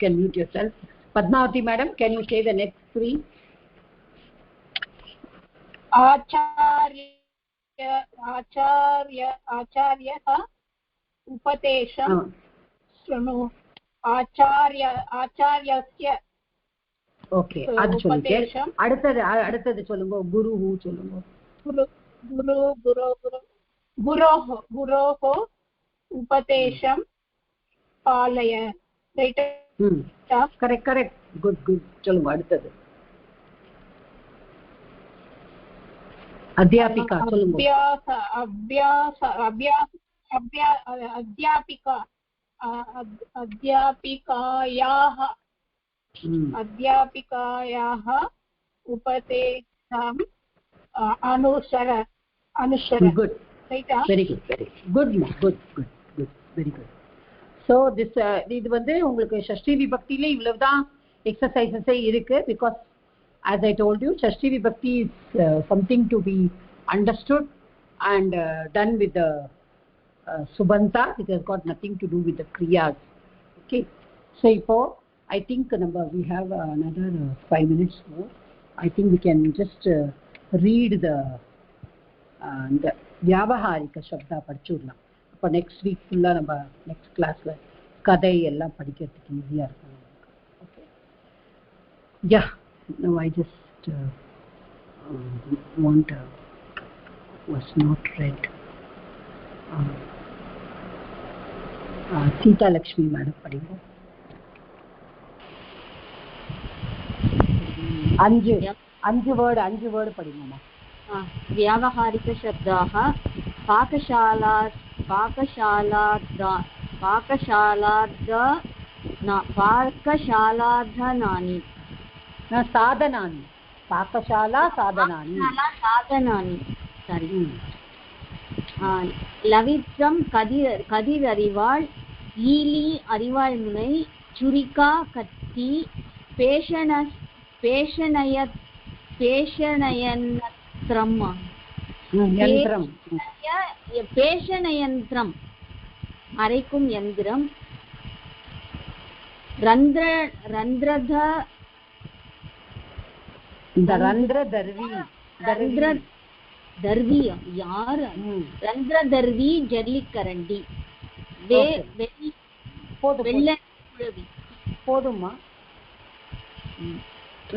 can mute yourself. Padmavati madam, can you say the next 3? आचार्यः उपदेशं शृणु. आचार्यस्य. ஓகே, அது சொல்லுங்க. அடுத்தது சொல்லுங்க. குருஹு சொல்லுங்க. गुरोः उपदेशं पालय. ரைட்? கரெக்ட். குட் சொல்லுங்க. அடுத்தது அத்தியாபிகா சொல்லுங்க. अध्यापिकायाः उपदेशम् अनुसर. Good. Right? Very good, very good. Good, very good. So this இது வந்து உங்களுக்கு ஷஷ்டி விபக்தியில இவ்வளவுதான் எக்ஸசைசஸே இருக்கு, because as I told you, ஷஷ்டி விபக்தி is something to be understood and done with the subanta. It has got nothing to do with the kriyas. Okay, so இப்போ I think we have another 5 minutes more. I think we can just read the வியாபகாரிக சப்தா படிச்சுடலாம். அப்போ next week ஃபுல்லாக நம்ம next கிளாஸில் கதை எல்லாம் படிக்கிறதுக்கு ஈஸியாக இருக்கும். Okay, yeah, no I just want was not read. Sita Lakshmi madam படிங்க. 5 வேர்டு படிங்கம்மா. व्यावहारिकशब्दाः पाकशालार्धनानि साधनानि पाकशाला साधनानि सरि. लवित्रं कदिर அறிவாள், ஈலி அறிவாள் முனை, சுரிகா கத்தி, பேஷணயந்திரம் அரைக்கும் யந்திரம், தர்வி யார் ரந்திரதர்வி ஜல்லிக்கரண்டி, போதுமா?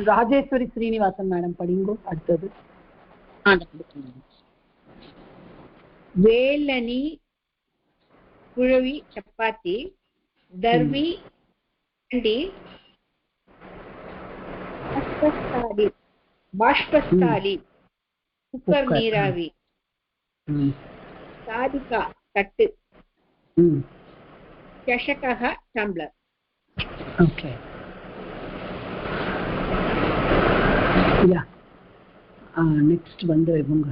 ராஜேஸ்வரி ஸ்ரீனிவாசன் மேடம் படிங்கோ. அடுத்தது வேலனி குழவி சப்பாத்தி, தர்வி பாஷ்பஸ்தாலி குக்கர் நீராவி, சாதிகா தட்டு, சஷகः டம்ளர். ஓகே, யா, நெக்ஸ்ட் வந்து இவங்க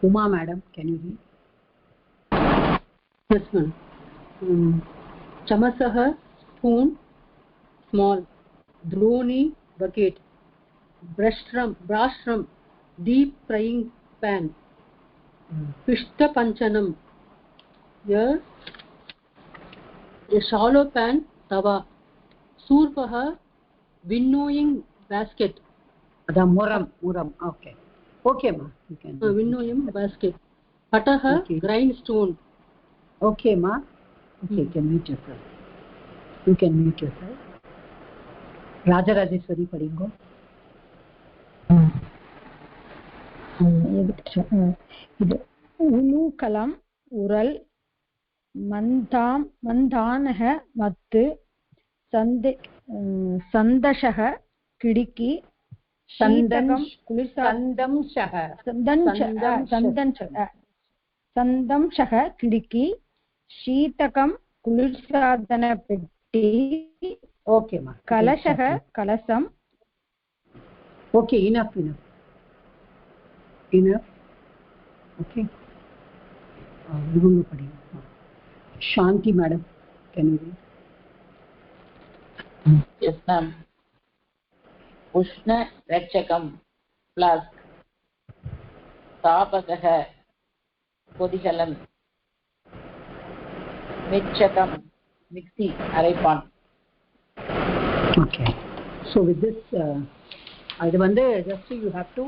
Uma madam, can you read? Yes ma'am. चमसः स्पून्, स्माल्, द्रोणी बकेट, ब्राष्ट्रम डीप फ्राइंग पैन, पिष्टपंचनम a shallow pan तवा, सूर्पः winnowing basket, अदा मुरम. Okay ma, you can winnowing basket. पटः grind stone. Okay ma, okay, you can mute yourself. Rajarajeswari படிங்கோ. இது உலூகலம் உரல், மந்தானக மத்து, சந்தஷக கிடிக்கி, சந்தகம் சந்தம்ஷக கிடிக்கி, ஷீதகம் குளிர்சாதன பெட்டி. ஓகே மா. கலசக கலசம். Okay, enough. ஓகே, இவங்க படிங்க. Shanti madam, can you read? Yes ma'am. உஷ்ண ரட்சகம் ஃப்ளாஸ்க், தாபகः கொதிகலன், மிச்சகம் மிக்ஸி அரைப்பான். Okay, so with this, அது வந்து just you have to